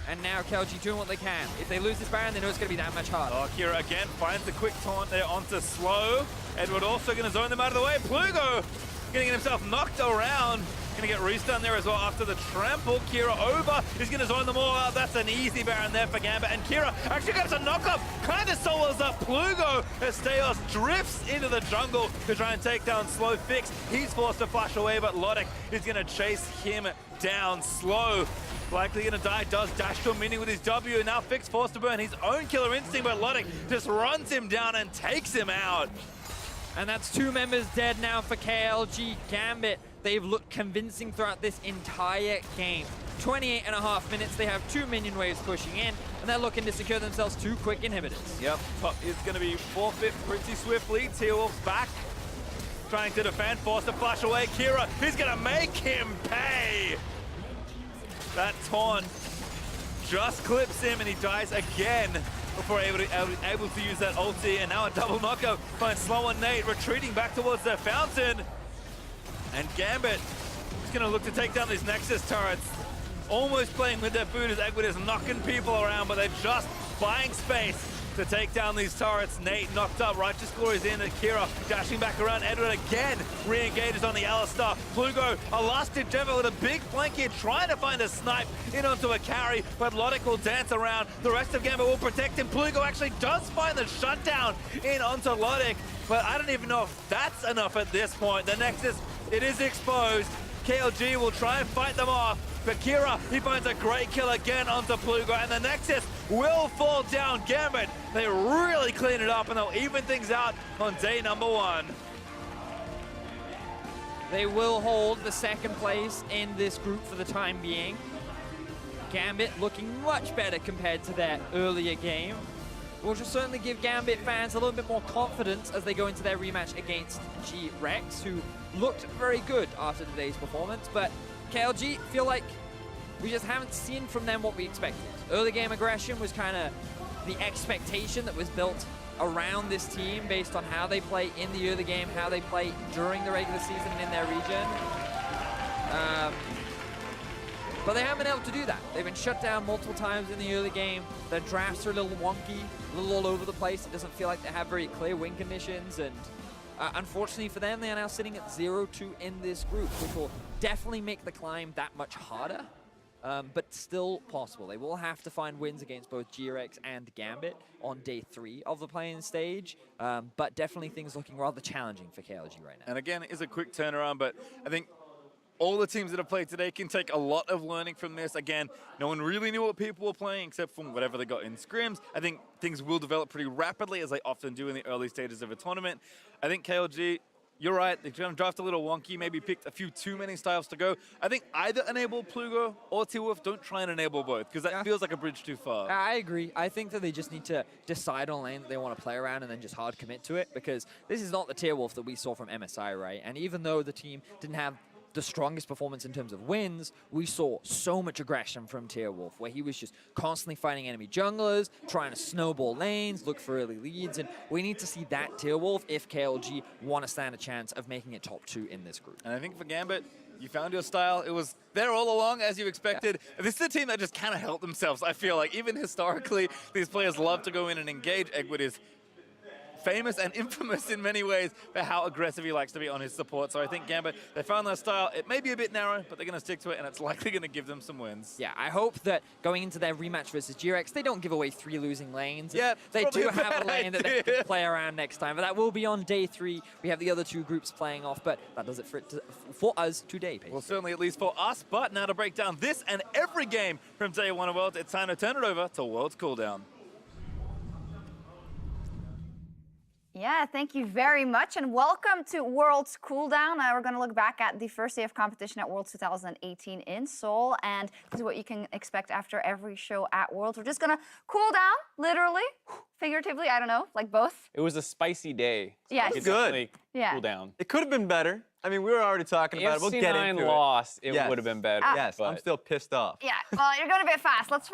And now KLG doing what they can. If they lose this Baron, they know it's going to be that much harder. Oh, Kira again finds the quick taunt there onto Slow. Edward also going to zone them out of the way. Plugo getting himself knocked around. Gonna get restun there as well after the trample. Kira over. He's gonna zone them all out. That's an easy Baron there for Gambit. And Kira actually gets a knockup. Kind of solos up Plugo as Steos drifts into the jungle to try and take down Slow Fix. He's forced to flash away, but Lodic is gonna chase him down. Slow likely gonna die, does dash to a mini with his W, and now Fix forced to burn his own killer instinct, but Lodic just runs him down and takes him out. And that's 2 members dead now for KLG. Gambit, they've looked convincing throughout this entire game. 28.5 minutes, they have 2 minion waves pushing in, and they're looking to secure themselves 2 quick inhibitors. Yep, top is gonna be forfeit pretty swiftly. T-Wolf's back, trying to defend, forced to flash away. Kira, he's gonna make him pay. That taunt just clips him and he dies again before able to use that ulti. And now a double knockout finds Slow and Nate retreating back towards their fountain. And Gambit is going to look to take down these Nexus turrets. Almost playing with their food as Egwin is knocking people around, but they're just buying space to take down these turrets. Nate knocked up, Righteous Glory is in, and Kira dashing back around. Edward again re-engages on the Alistar. Plugo, a last-ditch effort with a big flank here, trying to find a snipe in onto a carry, but Lodic will dance around. The rest of Gambit will protect him. Plugo actually does find the shutdown in onto Lodic, but I don't even know if that's enough at this point. The Nexus, it is exposed. KLG will try and fight them off, but Kira, he finds a great kill again onto Plugo, and the Nexus will fall down. Gambit, they really clean it up, and they'll even things out on day number 1. They will hold the 2nd place in this group for the time being. Gambit looking much better compared to their earlier game. Which will certainly give Gambit fans a little bit more confidence as they go into their rematch against G-Rex, who looked very good after today's performance. But KLG feel like we just haven't seen from them what we expected. Early game aggression was kind of the expectation that was built around this team based on how they play in the early game, how they play during the regular season and in their region. But they haven't been able to do that. They've been shut down multiple times in the early game. Their drafts are a little wonky, a little all over the place. It doesn't feel like they have very clear win conditions. And unfortunately for them, they are now sitting at 0-2 in this group, which will definitely make the climb that much harder, but still possible. They will have to find wins against both GRX and Gambit on day 3 of the playing stage, but definitely things looking rather challenging for KLG right now. And again, it is a quick turnaround, but I think all the teams that have played today can take a lot of learning from this. Again, no one really knew what people were playing except from whatever they got in scrims. I think things will develop pretty rapidly, as they often do in the early stages of a tournament. I think KLG, you're right, they kind of draft a little wonky, maybe picked a few too many styles to go. I think either enable Plugo or T-Wolf, don't try and enable both, because that feels like a bridge too far. I agree. I think that they just need to decide on lane that they want to play around and then just hard commit to it, because this is not the T-Wolf that we saw from MSI, right? And even though the team didn't have the strongest performance in terms of wins, we saw so much aggression from T-Wolf, where he was just constantly fighting enemy junglers, trying to snowball lanes, look for early leads, and we need to see that T-Wolf if KLG want to stand a chance of making it top 2 in this group. And I think for Gambit, you found your style. It was there all along, as you expected. Yeah. This is a team that just kind of helped themselves, I feel like. Even historically, these players love to go in and engage. Egwood is famous and infamous in many ways for how aggressive he likes to be on his support. So I think Gambit, they found their style. It may be a bit narrow, but they're going to stick to it, and it's likely going to give them some wins. Yeah, I hope that going into their rematch versus GRX, they don't give away 3 losing lanes. Yeah, they do have a lane that they can play around next time, but that will be on day 3. We have the other 2 groups playing off, but that does it for us today, basically. Well, certainly at least for us, but now to break down this and every game from day 1 of Worlds, it's time to turn it over to Worlds Cooldown. Yeah, thank you very much, and welcome to Worlds Cooldown. We're going to look back at the first day of competition at Worlds 2018 in Seoul, and this is what you can expect after every show at Worlds. We're just going to cool down, literally, figuratively, I don't know, like both. It was a spicy day. So yeah, it's good. Cool down. It could have been better. I mean, we were already talking about it. We'll get into it. lost, it would have been better. Yes, I'm still pissed off. Yeah, well, you're going a bit fast. Let's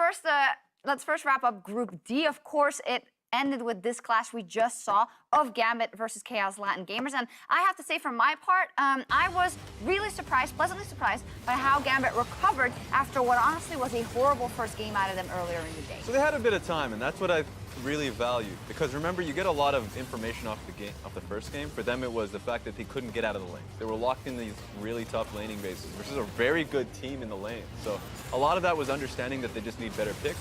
first wrap up Group D. Of course, it ended with this clash we just saw of Gambit versus Chaos Latin Gamers. And I have to say, for my part, I was really surprised, pleasantly surprised, by how Gambit recovered after what honestly was a horrible first game out of them earlier in the day. So they had a bit of time, and that's what I really value. Because remember, you get a lot of information off the first game. For them, it was the fact that they couldn't get out of the lanes. They were locked in these really tough laning bases versus a very good team in the lane. So a lot of that was understanding that they just need better picks.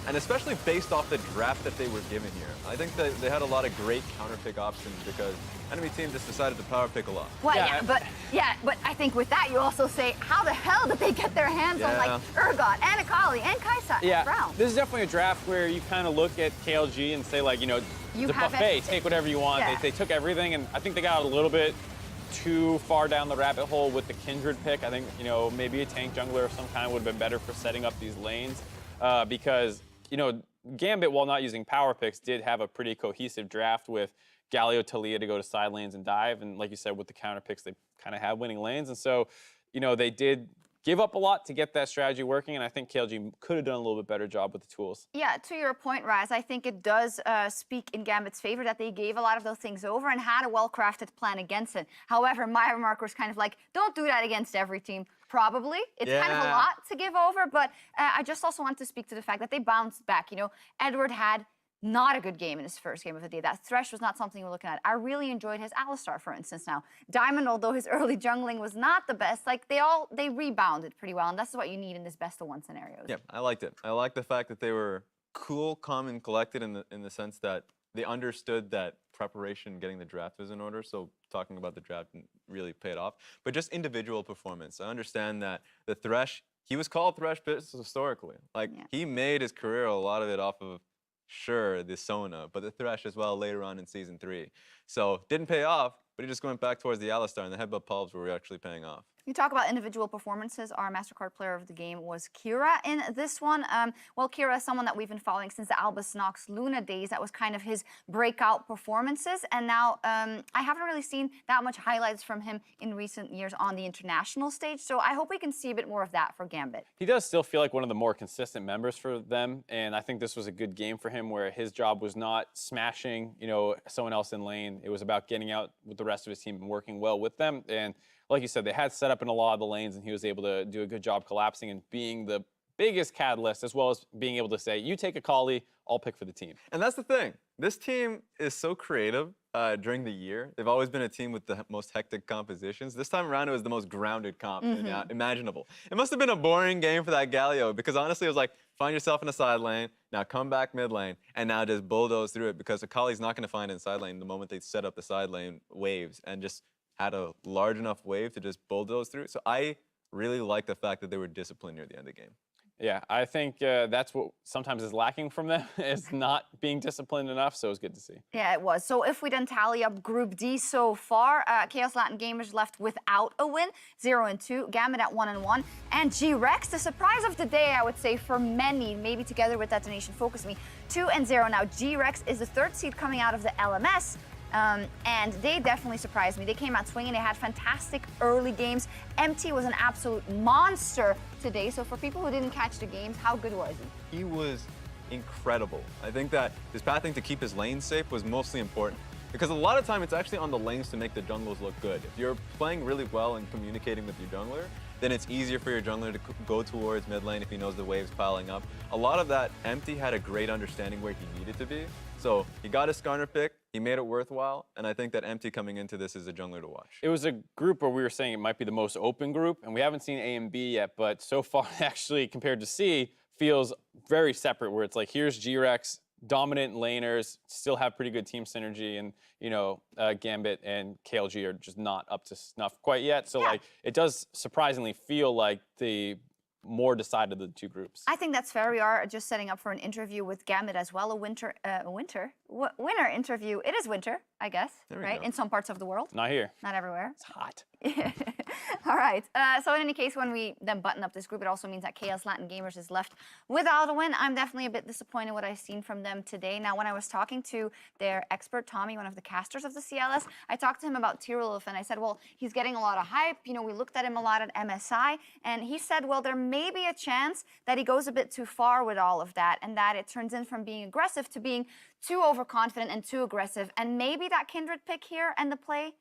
And especially based off the draft that they were given here. I think that they had a lot of great counter pick options because enemy team just decided to power pick a lot. Well, but I think with that you also say, how the hell did they get their hands on like Urgot and Akali and Kai'Sa and Brown? This is definitely a draft where you kind of look at KLG and say like, the buffet, take whatever you want. Yeah. They took everything, and I think they got a little bit too far down the rabbit hole with the Kindred pick. I think, maybe a tank jungler of some kind would have been better for setting up these lanes because, Gambit, while not using power picks, did have a pretty cohesive draft with Galio, Talia to go to side lanes and dive. And like you said, with the counter picks, they kind of had winning lanes. And so, they did give up a lot to get that strategy working. And I think KLG could have done a little bit better job with the tools. Yeah, to your point, Raz, I think it does speak in Gambit's favor that they gave a lot of those things over and had a well-crafted plan against it. However, my remark was kind of like, don't do that against every team. Probably. It's kind of a lot to give over, but I just also want to speak to the fact that they bounced back. Edward had not a good game in his first game of the day. That Thresh was not something we're looking at. I really enjoyed his Alistar, for instance, now. Diamond, although his early jungling was not the best, like they rebounded pretty well, and that's what you need in this best-of-1 scenarios. Yeah, I liked it. I liked the fact that they were cool, calm, and collected in the sense that they understood that preparation, getting the draft was in order. So talking about the draft didn't really paid off. But just individual performance. I understand that the Thresh, he was called Thresh historically. Like, he made his career, a lot of it off of, the Sona, but the Thresh as well later on in Season 3. So didn't pay off, but he just went back towards the Alistar, and the headbutt pulves were actually paying off. You talk about individual performances. Our MasterCard player of the game was Kira in this one. Well, Kira is someone that we've been following since the Albus Nox Luna days. That was kind of his breakout performances. And now I haven't really seen that much highlights from him in recent years on the international stage. So I hope we can see a bit more of that for Gambit. He does still feel like one of the more consistent members for them. And I think this was a good game for him where his job was not smashing, someone else in lane. It was about getting out with the rest of his team and working well with them. And like you said, they had set up in a lot of the lanes, and he was able to do a good job collapsing and being the biggest catalyst, as well as being able to say, you take Akali, I'll pick for the team. And that's the thing. This team is so creative during the year. They've always been a team with the most hectic compositions. This time around, it was the most grounded comp imaginable. It must have been a boring game for that Galio, because honestly, it was like, find yourself in a side lane, now come back mid lane, and now just bulldoze through it, because Akali's not going to find it in side lane the moment they set up the side lane waves and just had a large enough wave to just bulldoze through. So I really like the fact that they were disciplined near the end of the game. Yeah, I think that's what sometimes is lacking from them, is not being disciplined enough, so it was good to see. Yeah, it was. So if we then tally up Group D so far, Chaos Latin Gamers left without a win, 0-2, Gambit at 1-1, and G-Rex, the surprise of the day, I would say, for many, maybe together with Detonation Focus Me, 2-0. Now, G-Rex is the 3rd seed coming out of the LMS, and they definitely surprised me. They came out swinging. They had fantastic early games. MT was an absolute monster today. So for people who didn't catch the games, how good was he? He was incredible. I think that his pathing to keep his lane safe was mostly important. Because a lot of time it's actually on the lanes to make the jungles look good. If you're playing really well and communicating with your jungler, then it's easier for your jungler to go towards mid lane if he knows the waves piling up. A lot of that, Empty had a great understanding where he needed to be. So he got his Skarner pick, he made it worthwhile, and I think that Empty coming into this is a jungler to watch. It was a group where we were saying it might be the most open group, and we haven't seen A and B yet, but so far actually compared to C, feels very separate, where it's like, here's G-Rex, dominant laners, still have pretty good team synergy, and Gambit and KLG are just not up to snuff quite yet. So like, it does surprisingly feel like the more decided of the two groups. I think that's fair. We are just setting up for an interview with Gambit as well, a winter interview. It is winter, I guess, right? In some parts of the world. Not here. Not everywhere. It's hot. All right. So in any case, when we then button up this group, it also means that Chaos Latin Gamers is left without a win. I'm definitely a bit disappointed what I've seen from them today. Now, when I was talking to their expert, Tommy, one of the casters of the CLS, I talked to him about Tyroluf, and I said, well, he's getting a lot of hype. We looked at him a lot at MSI, and he said, well, there may be a chance that he goes a bit too far with all of that, and that it turns in from being aggressive to being too overconfident and too aggressive. And maybe that Kindred pick here and the play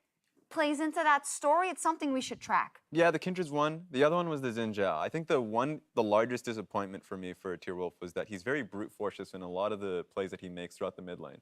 plays into that story. It's something we should track. Yeah, the Kindred's one. The other one was the Xin Zhao. I think the largest disappointment for me for Tier Wolf was that he's very brute forcious in a lot of the plays that he makes throughout the mid lane.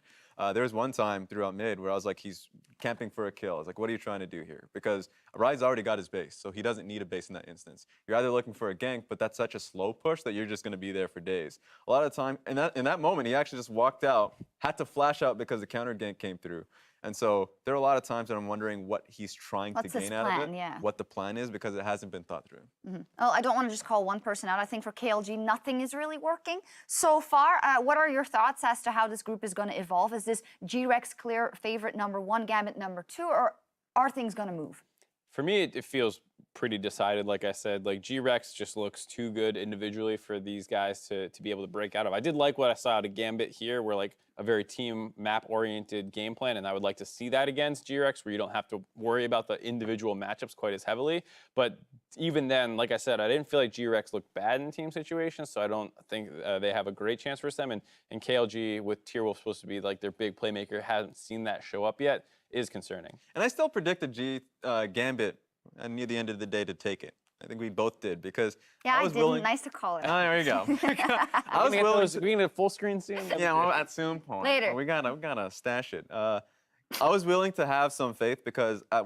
There was one time throughout mid where I was like, he's camping for a kill. I was like, what are you trying to do here? Because Ryze already got his base, so he doesn't need a base in that instance. You're either looking for a gank, but that's such a slow push that you're just going to be there for days. A lot of the time, in that moment, he actually just walked out, had to flash out because the counter gank came through. And so there are a lot of times that I'm wondering what he's trying to gain out of it, what the plan is, because it hasn't been thought through. Oh, I don't want to just call one person out. I think for KLG, nothing is really working so far. What are your thoughts as to how this group is going to evolve? Is this G-Rex clear favorite #1, Gambit #2, or are things going to move? For me, it feels pretty decided. Like I said, like G-Rex just looks too good individually for these guys to be able to break out of. I did like what I saw out of Gambit here, where like a very team map-oriented game plan, and I would like to see that against G-Rex, where you don't have to worry about the individual matchups quite as heavily. But even then, like I said, I didn't feel like G-Rex looked bad in team situations, so I don't think they have a great chance versus them. And KLG, with Tier Wolf supposed to be like their big playmaker, hasn't seen that show up yet, is concerning. And I still predicted Gambit near the end of the day to take it. I think we both did, because I was willing. Nice to call it. Oh, there you go. I was willing. We can get a full screen soon. Yeah, well, at soon point. Later. We gotta stash it. I was willing to have some faith, because at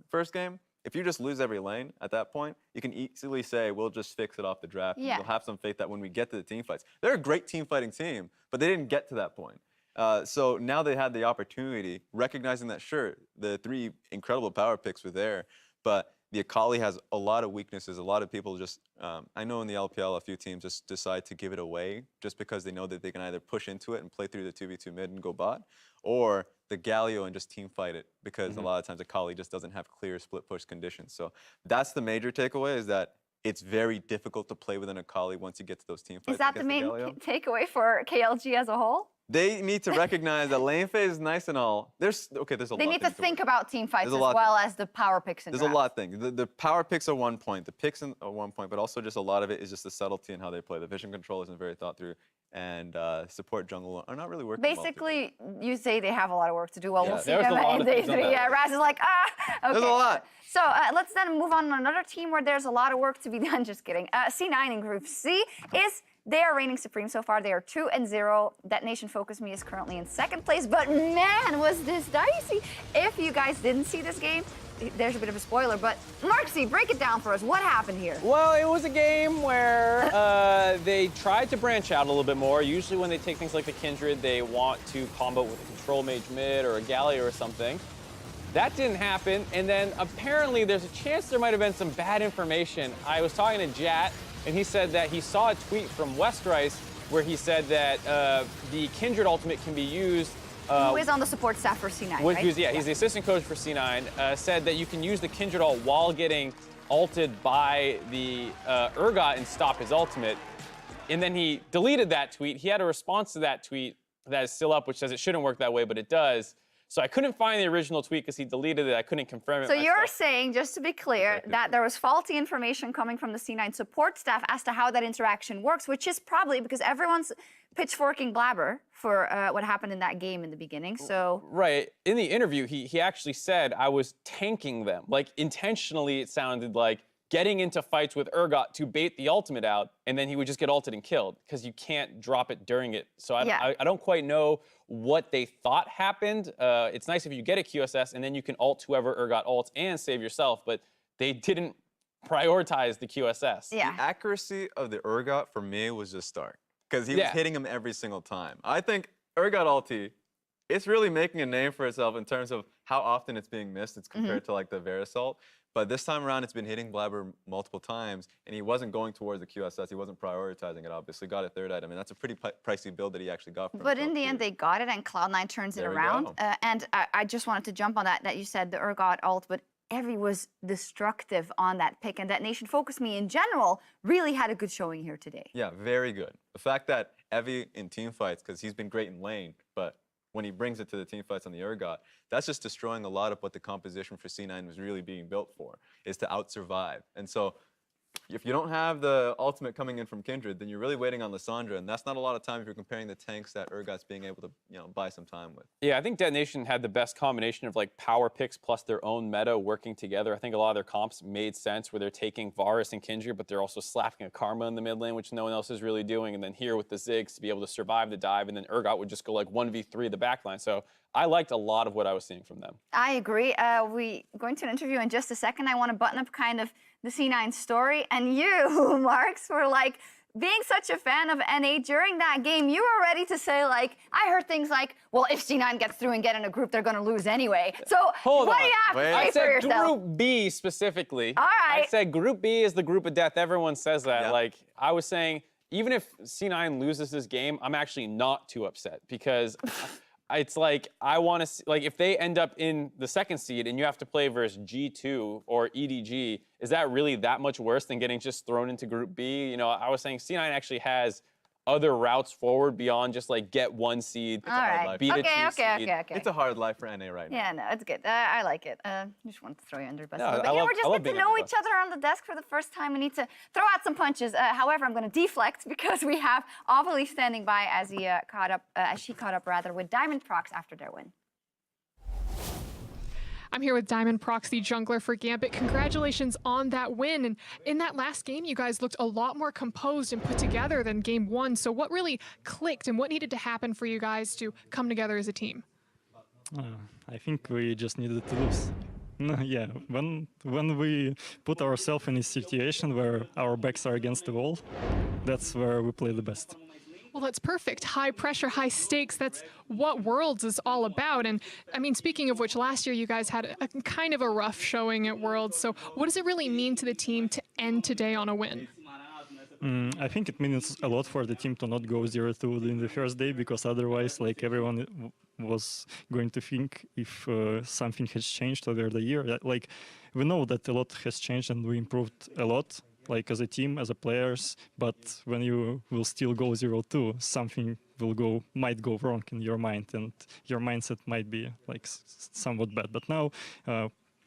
first game, if you just lose every lane at that point, you can easily say, we'll just fix it off the draft. Yeah. And you'll have some faith that when we get to the team fights, they're a great team fighting team, but they didn't get to that point. So now they had the opportunity, recognizing that, sure, the 3 incredible power picks were there, but the Akali has a lot of weaknesses. A lot of people just, I know in the LPL, a few teams just decide to give it away just because they know that they can either push into it and play through the 2v2 mid and go bot, or the Galio and just team fight it, because a lot of times Akali just doesn't have clear split push conditions. So that's the major takeaway, is that it's very difficult to play with an Akali once you get to those team fights. Is that the main takeaway for KLG as a whole? They need to recognize that lane phase is nice and all. There's a lot. They need to think about team fights as well as the power picks. There's a lot of things. The power picks are one point. The picks are one point, but also just a lot of it is just the subtlety in how they play. The vision control isn't very thought through, and support jungle are not really working. Basically, you say they have a lot of work to do. Well, Yeah, we'll see them in day 3. Yeah, Raz is like, okay. There's a lot. So let's then move on to another team where there's a lot of work to be done. Just kidding. C9 in Group C they are reigning supreme so far. They are 2-0. That Nation Focus Me is currently in 2nd place. But man, was this dicey. If you guys didn't see this game, there's a bit of a spoiler, but Marksy, break it down for us. What happened here? Well, it was a game where they tried to branch out a little bit more. Usually when they take things like the Kindred, they want to combo with a control mage mid or a Galio or something. That didn't happen, and then apparently there's a chance there might have been some bad information. I was talking to Jat, and he said that he saw a tweet from Westrice where he said that the Kindred ultimate can be used. Who is on the support staff for C9, right? He's the assistant coach for C9, said that you can use the Kindred ult while getting ulted by the Urgot and stop his ultimate. And then he deleted that tweet. He had a response to that tweet that is still up, which says it shouldn't work that way, but it does. So I couldn't find the original tweet because he deleted it. I couldn't confirm it So myself. you're saying, just to be clear, that there was faulty information coming from the C9 support staff as to how that interaction works, which is probably because everyone's pitchforking Blabber for what happened in that game in the beginning. So right. In the interview, he actually said, I was tanking them. Like, intentionally, it sounded like getting into fights with Urgot to bait the ultimate out, and then he would just get ulted and killed because you can't drop it during it. So I don't quite know what they thought happened. It's nice if you get a QSS and then you can ult whoever Urgot ults and save yourself, but they didn't prioritize the QSS. Yeah. The accuracy of the Urgot for me was just stark, because he was hitting him every single time. I think Urgot ulti, it's really making a name for itself in terms of how often it's being missed. It's compared to like the Verisalt. But this time around, it's been hitting Blabber multiple times, and he wasn't going towards the QSS. He wasn't prioritizing it, obviously. Got a 3rd item, and that's a pretty pricey build that he actually got from But in the end, they got it, and Cloud9 turns it around. And I just wanted to jump on that you said, the Urgot ult, but Evie was destructive on that pick, and that Nation Focus Me in general really had a good showing here today. Yeah, very good. The fact that Evie in team fights, because he's been great in lane, but when he brings it to the team fights on the Urgot, that's just destroying a lot of what the composition for C9 was really being built for, is to out-survive. And so if you don't have the ultimate coming in from Kindred, then you're really waiting on Lissandra, and that's not a lot of time if you're comparing the tanks that Urgot's being able to, buy some time with. Yeah, I think Detonation had the best combination of like power picks plus their own meta working together. I think a lot of their comps made sense where they're taking Varus and Kindred, but they're also slapping a Karma in the mid lane, which no one else is really doing. And then here with the Ziggs to be able to survive the dive, and then Urgot would just go like 1v3 the backline. So I liked a lot of what I was seeing from them. I agree. We going to an interview in just a second. I want to button up kind of the C9 story. And you, Marks, were like, being such a fan of NA during that game, you were ready to say, like, I heard things like, well, if C9 gets through and get in a group, they're going to lose anyway. So Hold what on. do you have to I say for said yourself? Group B specifically. All right. I said Group B is the group of death. Everyone says that. Yeah. Like, I was saying, even if C9 loses this game, I'm actually not too upset because it's like, I want to see, like, if they end up in the second seed and you have to play versus G2 or EDG, is that really that much worse than getting just thrown into Group B? You know, I was saying C9 actually has other routes forward beyond just like get one seed, All right. beat a Okay, two okay, seed. okay, okay. It's a hard life for NA right now. Yeah, no, it's good. I like it. Just wanted to throw you under the bus No, a little bit. I Yeah, love- we're just I love getting to being know under each the other on the desk for the first time. We need to throw out some punches. However, I'm going to deflect because we have Ovalie standing by as she caught up with Diamond Prox after their win. I'm here with Diamond Prox, the jungler for Gambit. Congratulations on that win. And in that last game, you guys looked a lot more composed and put together than game one. So what really clicked and what needed to happen for you guys to come together as a team? I think we just needed to lose. No, yeah, when we put ourselves in a situation where our backs are against the wall, that's where we play the best. Well, that's perfect. High pressure, high stakes. That's what Worlds is all about. And I mean, speaking of which, last year you guys had a kind of a rough showing at Worlds. So what does it really mean to the team to end today on a win? I think it means a lot for the team to not go 0-2 in the first day, because otherwise, like, everyone was going to think if something has changed over the year. Like, we know that a lot has changed and we improved a lot, like as a team, as a players. But when you will still go 0-2, something might go wrong in your mind, and your mindset might be like somewhat bad. But now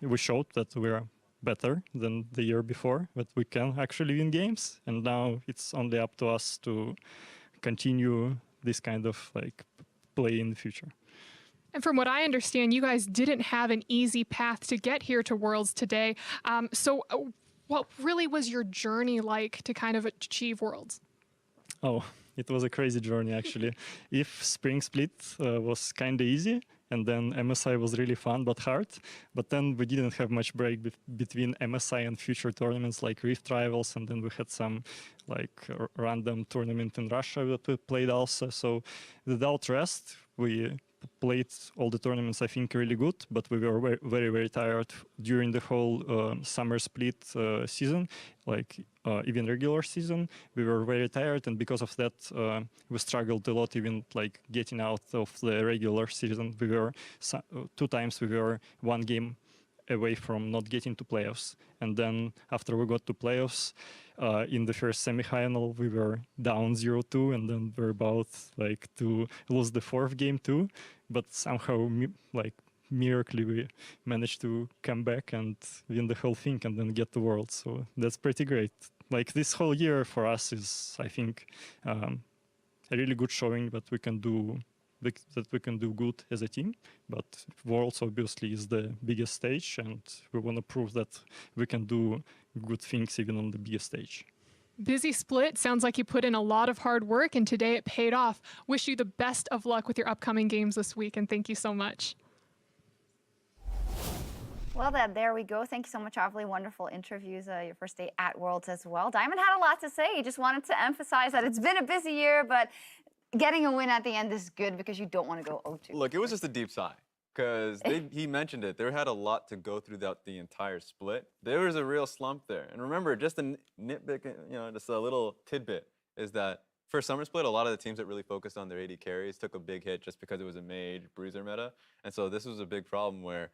we showed that we're better than the year before, that we can actually win games, and now it's only up to us to continue this kind of like play in the future. And from what I understand, you guys didn't have an easy path to get here to Worlds today. So what really was your journey like to kind of achieve Worlds? Oh, it was a crazy journey, actually. If Spring Split was kind of easy, and then MSI was really fun but hard, but then we didn't have much break between MSI and future tournaments like Rift Rivals, and then we had some like random tournament in Russia that we played also. So without rest, we played all the tournaments, I think, really good, but we were very, very tired during the whole summer split season, like even regular season. We were very tired, and because of that, we struggled a lot, even like getting out of the regular season. We were 2 times we were 1 game away from not getting to playoffs, and then after we got to playoffs, in the first semi-final we were down 0-2, and then we're about like to lose the 4th game too, but somehow miraculously we managed to come back and win the whole thing and then get the World. So that's pretty great. Like, this whole year for us is, I think, a really good showing that we can do good as a team. But Worlds obviously is the biggest stage, and we want to prove that we can do good things even on the biggest stage. Busy split. Sounds like you put in a lot of hard work, and today it paid off. Wish you the best of luck with your upcoming games this week, and thank you so much. Well, there we go. Thank you so much, Ovalie. Wonderful interviews. Your first day at Worlds as well. Diamond had a lot to say. He just wanted to emphasize that it's been a busy year, but getting a win at the end is good because you don't want to go 0-2. Look, it was just a deep sigh, because he mentioned it. They had a lot to go through throughout the entire split. There was a real slump there. And remember, just a nitpick, just a little tidbit, is that for Summer Split, a lot of the teams that really focused on their AD carries took a big hit just because it was a mage bruiser meta. And so this was a big problem where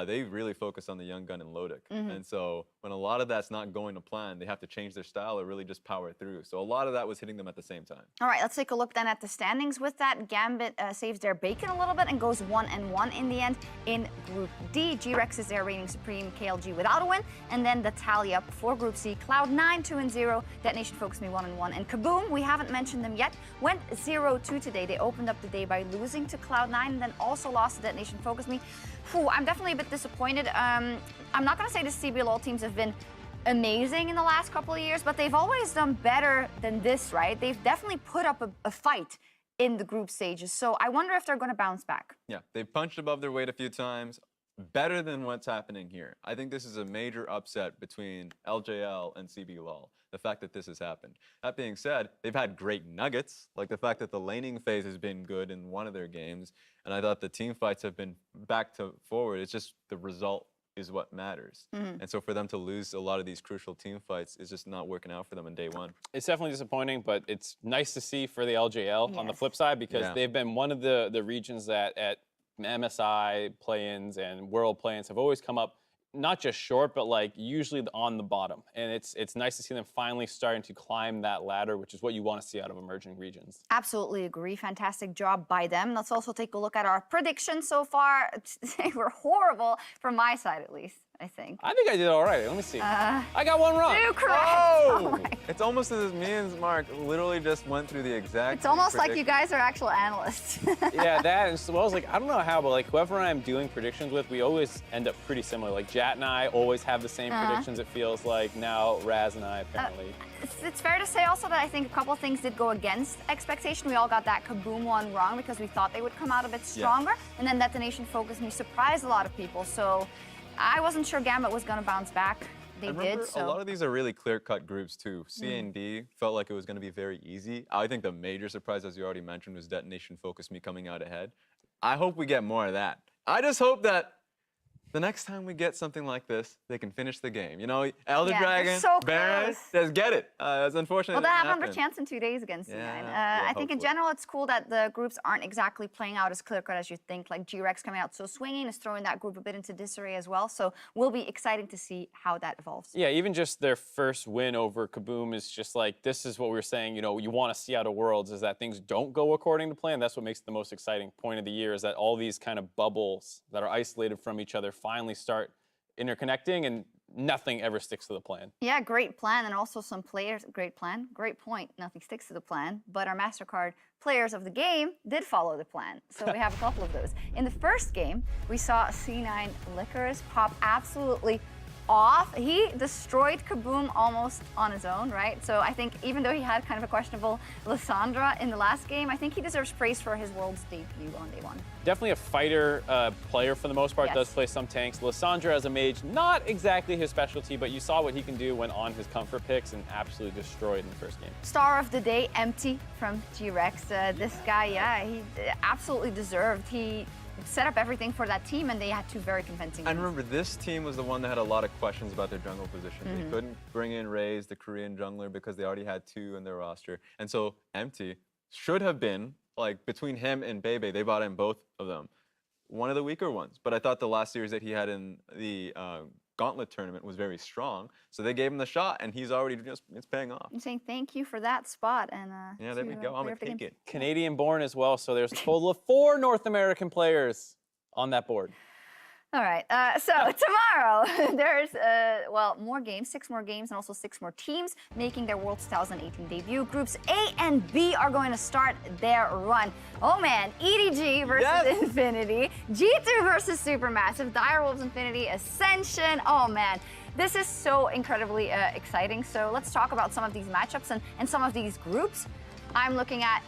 they really focus on the young gun and Lodic. And so when a lot of that's not going to plan, they have to change their style or really just power through. So a lot of that was hitting them at the same time. All right, let's take a look then at the standings with that. Gambit saves their bacon a little bit and goes 1-1 in the end in Group D. G-Rex is there reigning supreme, KLG without a win. And then the tally up for Group C, Cloud9 2-0, Detonation Focus Me 1-1. And Kaboom, we haven't mentioned them yet, went 0-2 today. They opened up the day by losing to Cloud9 and then also lost to Detonation Focus Me. I'm definitely a bit disappointed. I'm not going to say the CBLOL teams have been amazing in the last couple of years, but they've always done better than this, right? They've definitely put up a fight in the group stages. So I wonder if they're going to bounce back. Yeah, they've punched above their weight a few times. Better than what's happening here. I think this is a major upset between LJL and CBLOL, the fact that this has happened. That being said, they've had great nuggets, like the fact that the laning phase has been good in one of their games, and I thought the team fights have been back to forward. It's just the result is what matters. And so for them to lose a lot of these crucial team fights is just not working out for them in day one. It's definitely disappointing, but it's nice to see for the LJL on the flip side, because they've been one of the regions that at MSI play-ins and world play-ins have always come up not just short, but like usually on the bottom. And it's nice to see them finally starting to climb that ladder, which is what you want to see out of emerging regions. Absolutely agree. Fantastic job by them. Let's also take a look at our predictions so far. They were horrible from my side, at least, I think. I think I did all right. Let me see. I got one wrong. Two correct. Oh! Right. It's almost as if me and Mark literally just went through the exact. It's almost like you guys are actual analysts. Yeah, that and so I was like, I don't know how, but like whoever I'm doing predictions with, we always end up pretty similar. Like Jat and I always have the same predictions, it feels like. Now Raz and I apparently. It's fair to say also that I think a couple of things did go against expectation. We all got that Kaboom one wrong because we thought they would come out a bit stronger. And then Detonation Focus Me surprised a lot of people. So I wasn't sure Gambit was going to bounce back. They did. So a lot of these are really clear-cut groups too. C and D felt like it was going to be very easy. I think the major surprise, as you already mentioned, was Detonation Focus Me coming out ahead. I hope we get more of that. I just hope that the next time we get something like this, they can finish the game. You know, Elder Dragon, so Baron, just get it. It's unfortunate. Well, that happened didn't for Chance in 2 days against C9. Yeah, I think in hopefully. general, it's cool that the groups aren't exactly playing out as clear-cut as you think. Like G-Rex coming out so swinging is throwing that group a bit into disarray as well. So will be exciting to see how that evolves. Yeah, even just their first win over Kaboom is just like, this is what we were saying, you know, you want to see out of Worlds is that things don't go according to plan. That's what makes it the most exciting point of the year, is that all these kind of bubbles that are isolated from each other finally start interconnecting and nothing ever sticks to the plan. Yeah, great plan, and also some players. Great plan, great point. Nothing sticks to the plan, but our MasterCard players of the game did follow the plan. So we have a couple of those. In the first game, we saw C9 Licorice pop absolutely off. He destroyed Kaboom almost on his own, right? So I think even though he had kind of a questionable Lissandra in the last game, I think he deserves praise for his World's debut on day one. Definitely a fighter player for the most part, does play some tanks. Lissandra as a mage, not exactly his specialty, but you saw what he can do when on his comfort picks and absolutely destroyed in the first game. Star of the day, Empty from G-Rex. This guy, yeah, he absolutely deserved. He set up everything for that team, and they had two very convincing And wins. remember, this team was the one that had a lot of questions about their jungle position. They couldn't bring in Raze, the Korean jungler, because they already had two in their roster. And so Empty should have been, like, between him and Bebe, they bought in both of them, one of the weaker ones. But I thought the last series that he had in the Gauntlet tournament was very strong. So they gave him the shot, and he's already just, it's paying off. I'm saying thank you for that spot. And Yeah, there we go. I'm going to take it. Canadian born as well, so there's a total of 4 North American players on that board. All right, so tomorrow there's, well, more games, 6 more games, and also 6 more teams making their World 2018 debut. Groups A and B are going to start their run. Oh man, EDG versus Infinity, G2 versus Supermassive, Direwolves Infinity, Ascension. Oh man, this is so incredibly exciting. So let's talk about some of these matchups and some of these groups. I'm looking at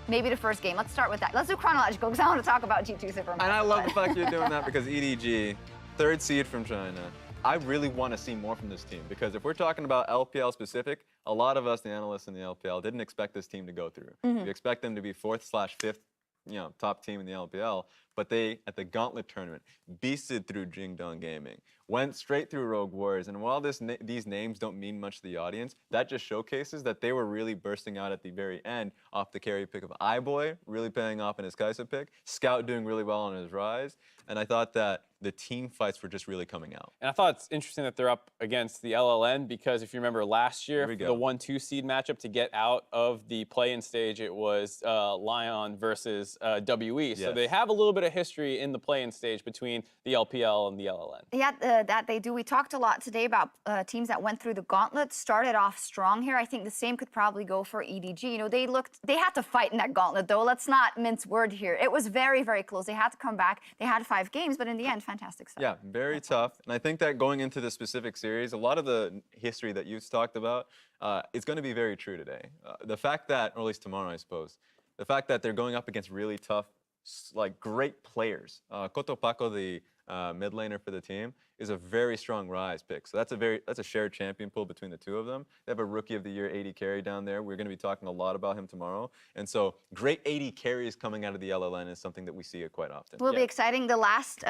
maybe the first game. Let's start with that. Let's do chronological because I want to talk about G2 Supermassive. And I love the fact you're doing that because EDG, 3rd seed from China. I really want to see more from this team because if we're talking about LPL specific, a lot of us, the analysts in the LPL, didn't expect this team to go through. We expect them to be 4th/5th, you know, top team in the LPL, but they, at the Gauntlet tournament, beasted through Jingdong Gaming. went straight through Rogue Warriors. And while these names don't mean much to the audience, that just showcases that they were really bursting out at the very end off the carry pick of iBoy, really paying off in his Kaisa pick, Scout doing really well on his Rise. And I thought that the team fights were just really coming out. And I thought it's interesting that they're up against the LLN because if you remember last year, the 1-2 seed matchup to get out of the play-in stage, it was Lion versus WE. So they have a little bit of history in the play-in stage between the LPL and the LLN. Yeah, that they do. We talked a lot today about teams that went through the gauntlet, started off strong here. I think the same could probably go for EDG. You know, they had to fight in that gauntlet, though. Let's not mince word here. It was very, very close. They had to come back. They had 5 games, but in the end, fantastic stuff. Yeah, very tough. And I think that going into the specific series, a lot of the history that you've talked about is going to be very true today. The fact that, or at least tomorrow, I suppose, the fact that they're going up against really tough, like great players. Koto Paco, the mid laner for the team, is a very strong Rise pick. So that's a shared champion pool between the two of them. They have a Rookie of the Year 80 carry down there. We're going to be talking a lot about him tomorrow. And so great 80 carries coming out of the LLN is something that we see quite often. Will be exciting. The last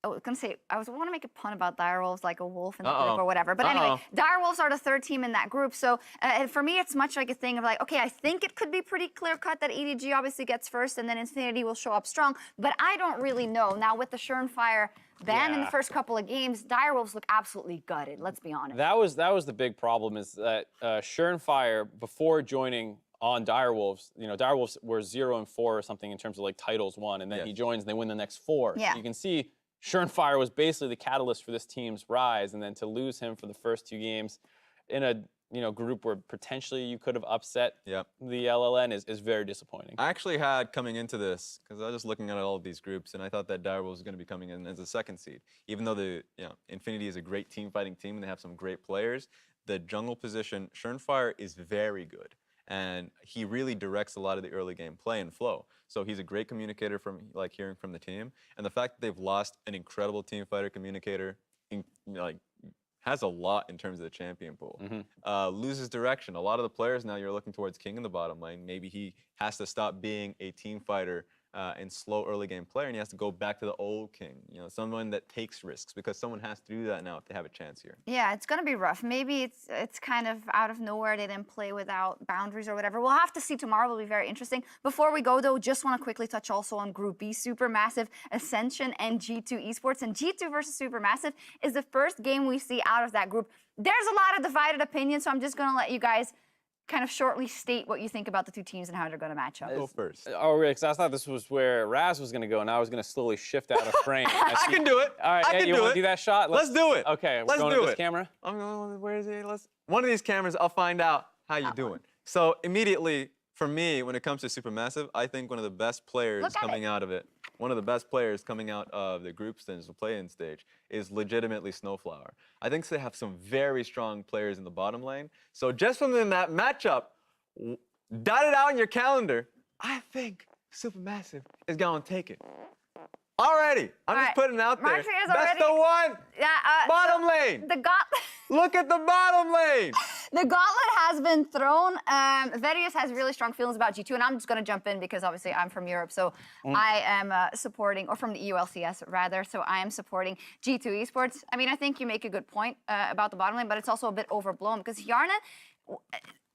I was gonna say, I want to make a pun about Direwolves, like a wolf in the group or whatever. But anyway, Direwolves are the 3rd team in that group. So for me, it's much like a thing of like, okay, I think it could be pretty clear cut that EDG obviously gets first and then Infinity will show up strong. But I don't really know. Now with the Surenfire ban in the first couple of games, Direwolves look absolutely gutted. Let's be honest. That was the big problem is that Surenfire, before joining on Direwolves, you know, Direwolves were 0-4 or something in terms of like titles won, and then he joins and they win the next 4. Yeah. So you can see Surenfire was basically the catalyst for this team's rise, and then to lose him for the first 2 games in a group where potentially you could have upset the LLN is very disappointing. I actually had coming into this, because I was just looking at all of these groups, and I thought that Direwolves was going to be coming in as a 2nd seed. Even though Infinity is a great team-fighting team and they have some great players, the jungle position, Surenfire is very good. And he really directs a lot of the early game play and flow. So he's a great communicator from like hearing from the team. And the fact that they've lost an incredible team fighter communicator, has a lot in terms of the champion pool. Loses direction. A lot of the players now you're looking towards King in the bottom lane. Maybe he has to stop being a team fighter and slow early game player, and he has to go back to the old King. You know, someone that takes risks, because someone has to do that now if they have a chance here. Yeah, it's going to be rough. Maybe it's kind of out of nowhere. They didn't play without boundaries or whatever. We'll have to see tomorrow. It'll be very interesting. Before we go, though, just want to quickly touch also on Group B. Supermassive, Ascension, and G2 Esports. And G2 versus Supermassive is the first game we see out of that group. There's a lot of divided opinions, so I'm just going to let you guys kind of shortly state what you think about the 2 teams and how they're going to match up. Go first. Oh, really? Because I thought this was where Raz was going to go, and I was going to slowly shift out of frame. I can do it. All right, I can you do want it. to do that shot? Let's do it. Okay, let's going do to this it. camera? I'm going, where is he? One of these cameras, I'll find out how you're doing. So immediately, for me, when it comes to Supermassive, I think one of the best players coming out of it, one of the best players coming out of the group stage, the play-in stage, is legitimately Snowflower. I think they have some very strong players in the bottom lane. So just from that matchup, dot it out in your calendar, I think Supermassive is going to take it. Already. I'm just putting it out there. That's the one. Yeah, bottom lane. The gauntlet. Look at the bottom lane. The gauntlet has been thrown. Verius has really strong feelings about G2, and I'm just going to jump in because obviously I'm from Europe, so I am supporting, or from the EULCS rather, so I am supporting G2 Esports. I mean, I think you make a good point about the bottom lane, but it's also a bit overblown because Yarna,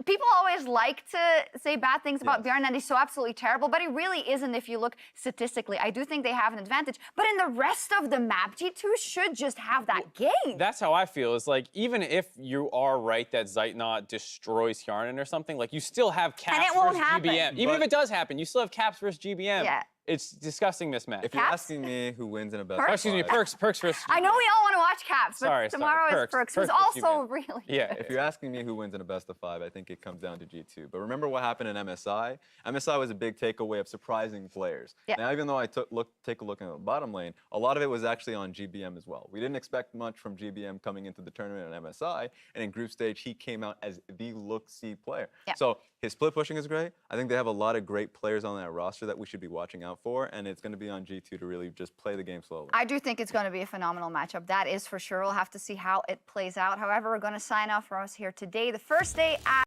people always like to say bad things about Bjarne, and he's so absolutely terrible, but he really isn't if you look statistically. I do think they have an advantage, but in the rest of the map, G2 should just have that game. That's how I feel. It's like, even if you are right that Zeitnot destroys Hjarnan or something, like, you still have Caps versus GBM. Even if it does happen, you still have Caps versus GBM. Yeah. It's disgusting mismatch. If you're asking me who wins in a best Oh, excuse me, Perks versus I know we all want to watch Caps, but tomorrow is Perks, who's also really good. If you're asking me who wins in a best of 5, I think it comes down to G2. But remember what happened in MSI? MSI was a big takeaway of surprising players. Yeah. Now, even though I take a look at the bottom lane, a lot of it was actually on GBM as well. We didn't expect much from GBM coming into the tournament in MSI, and in group stage, he came out as the look-see player. Yeah. So his split pushing is great. I think they have a lot of great players on that roster that we should be watching out for, and it's going to be on G2 to really just play the game slowly. I do think it's going to be a phenomenal matchup. That is for sure. We'll have to see how it plays out. However, we're going to sign off for us here today. The first day at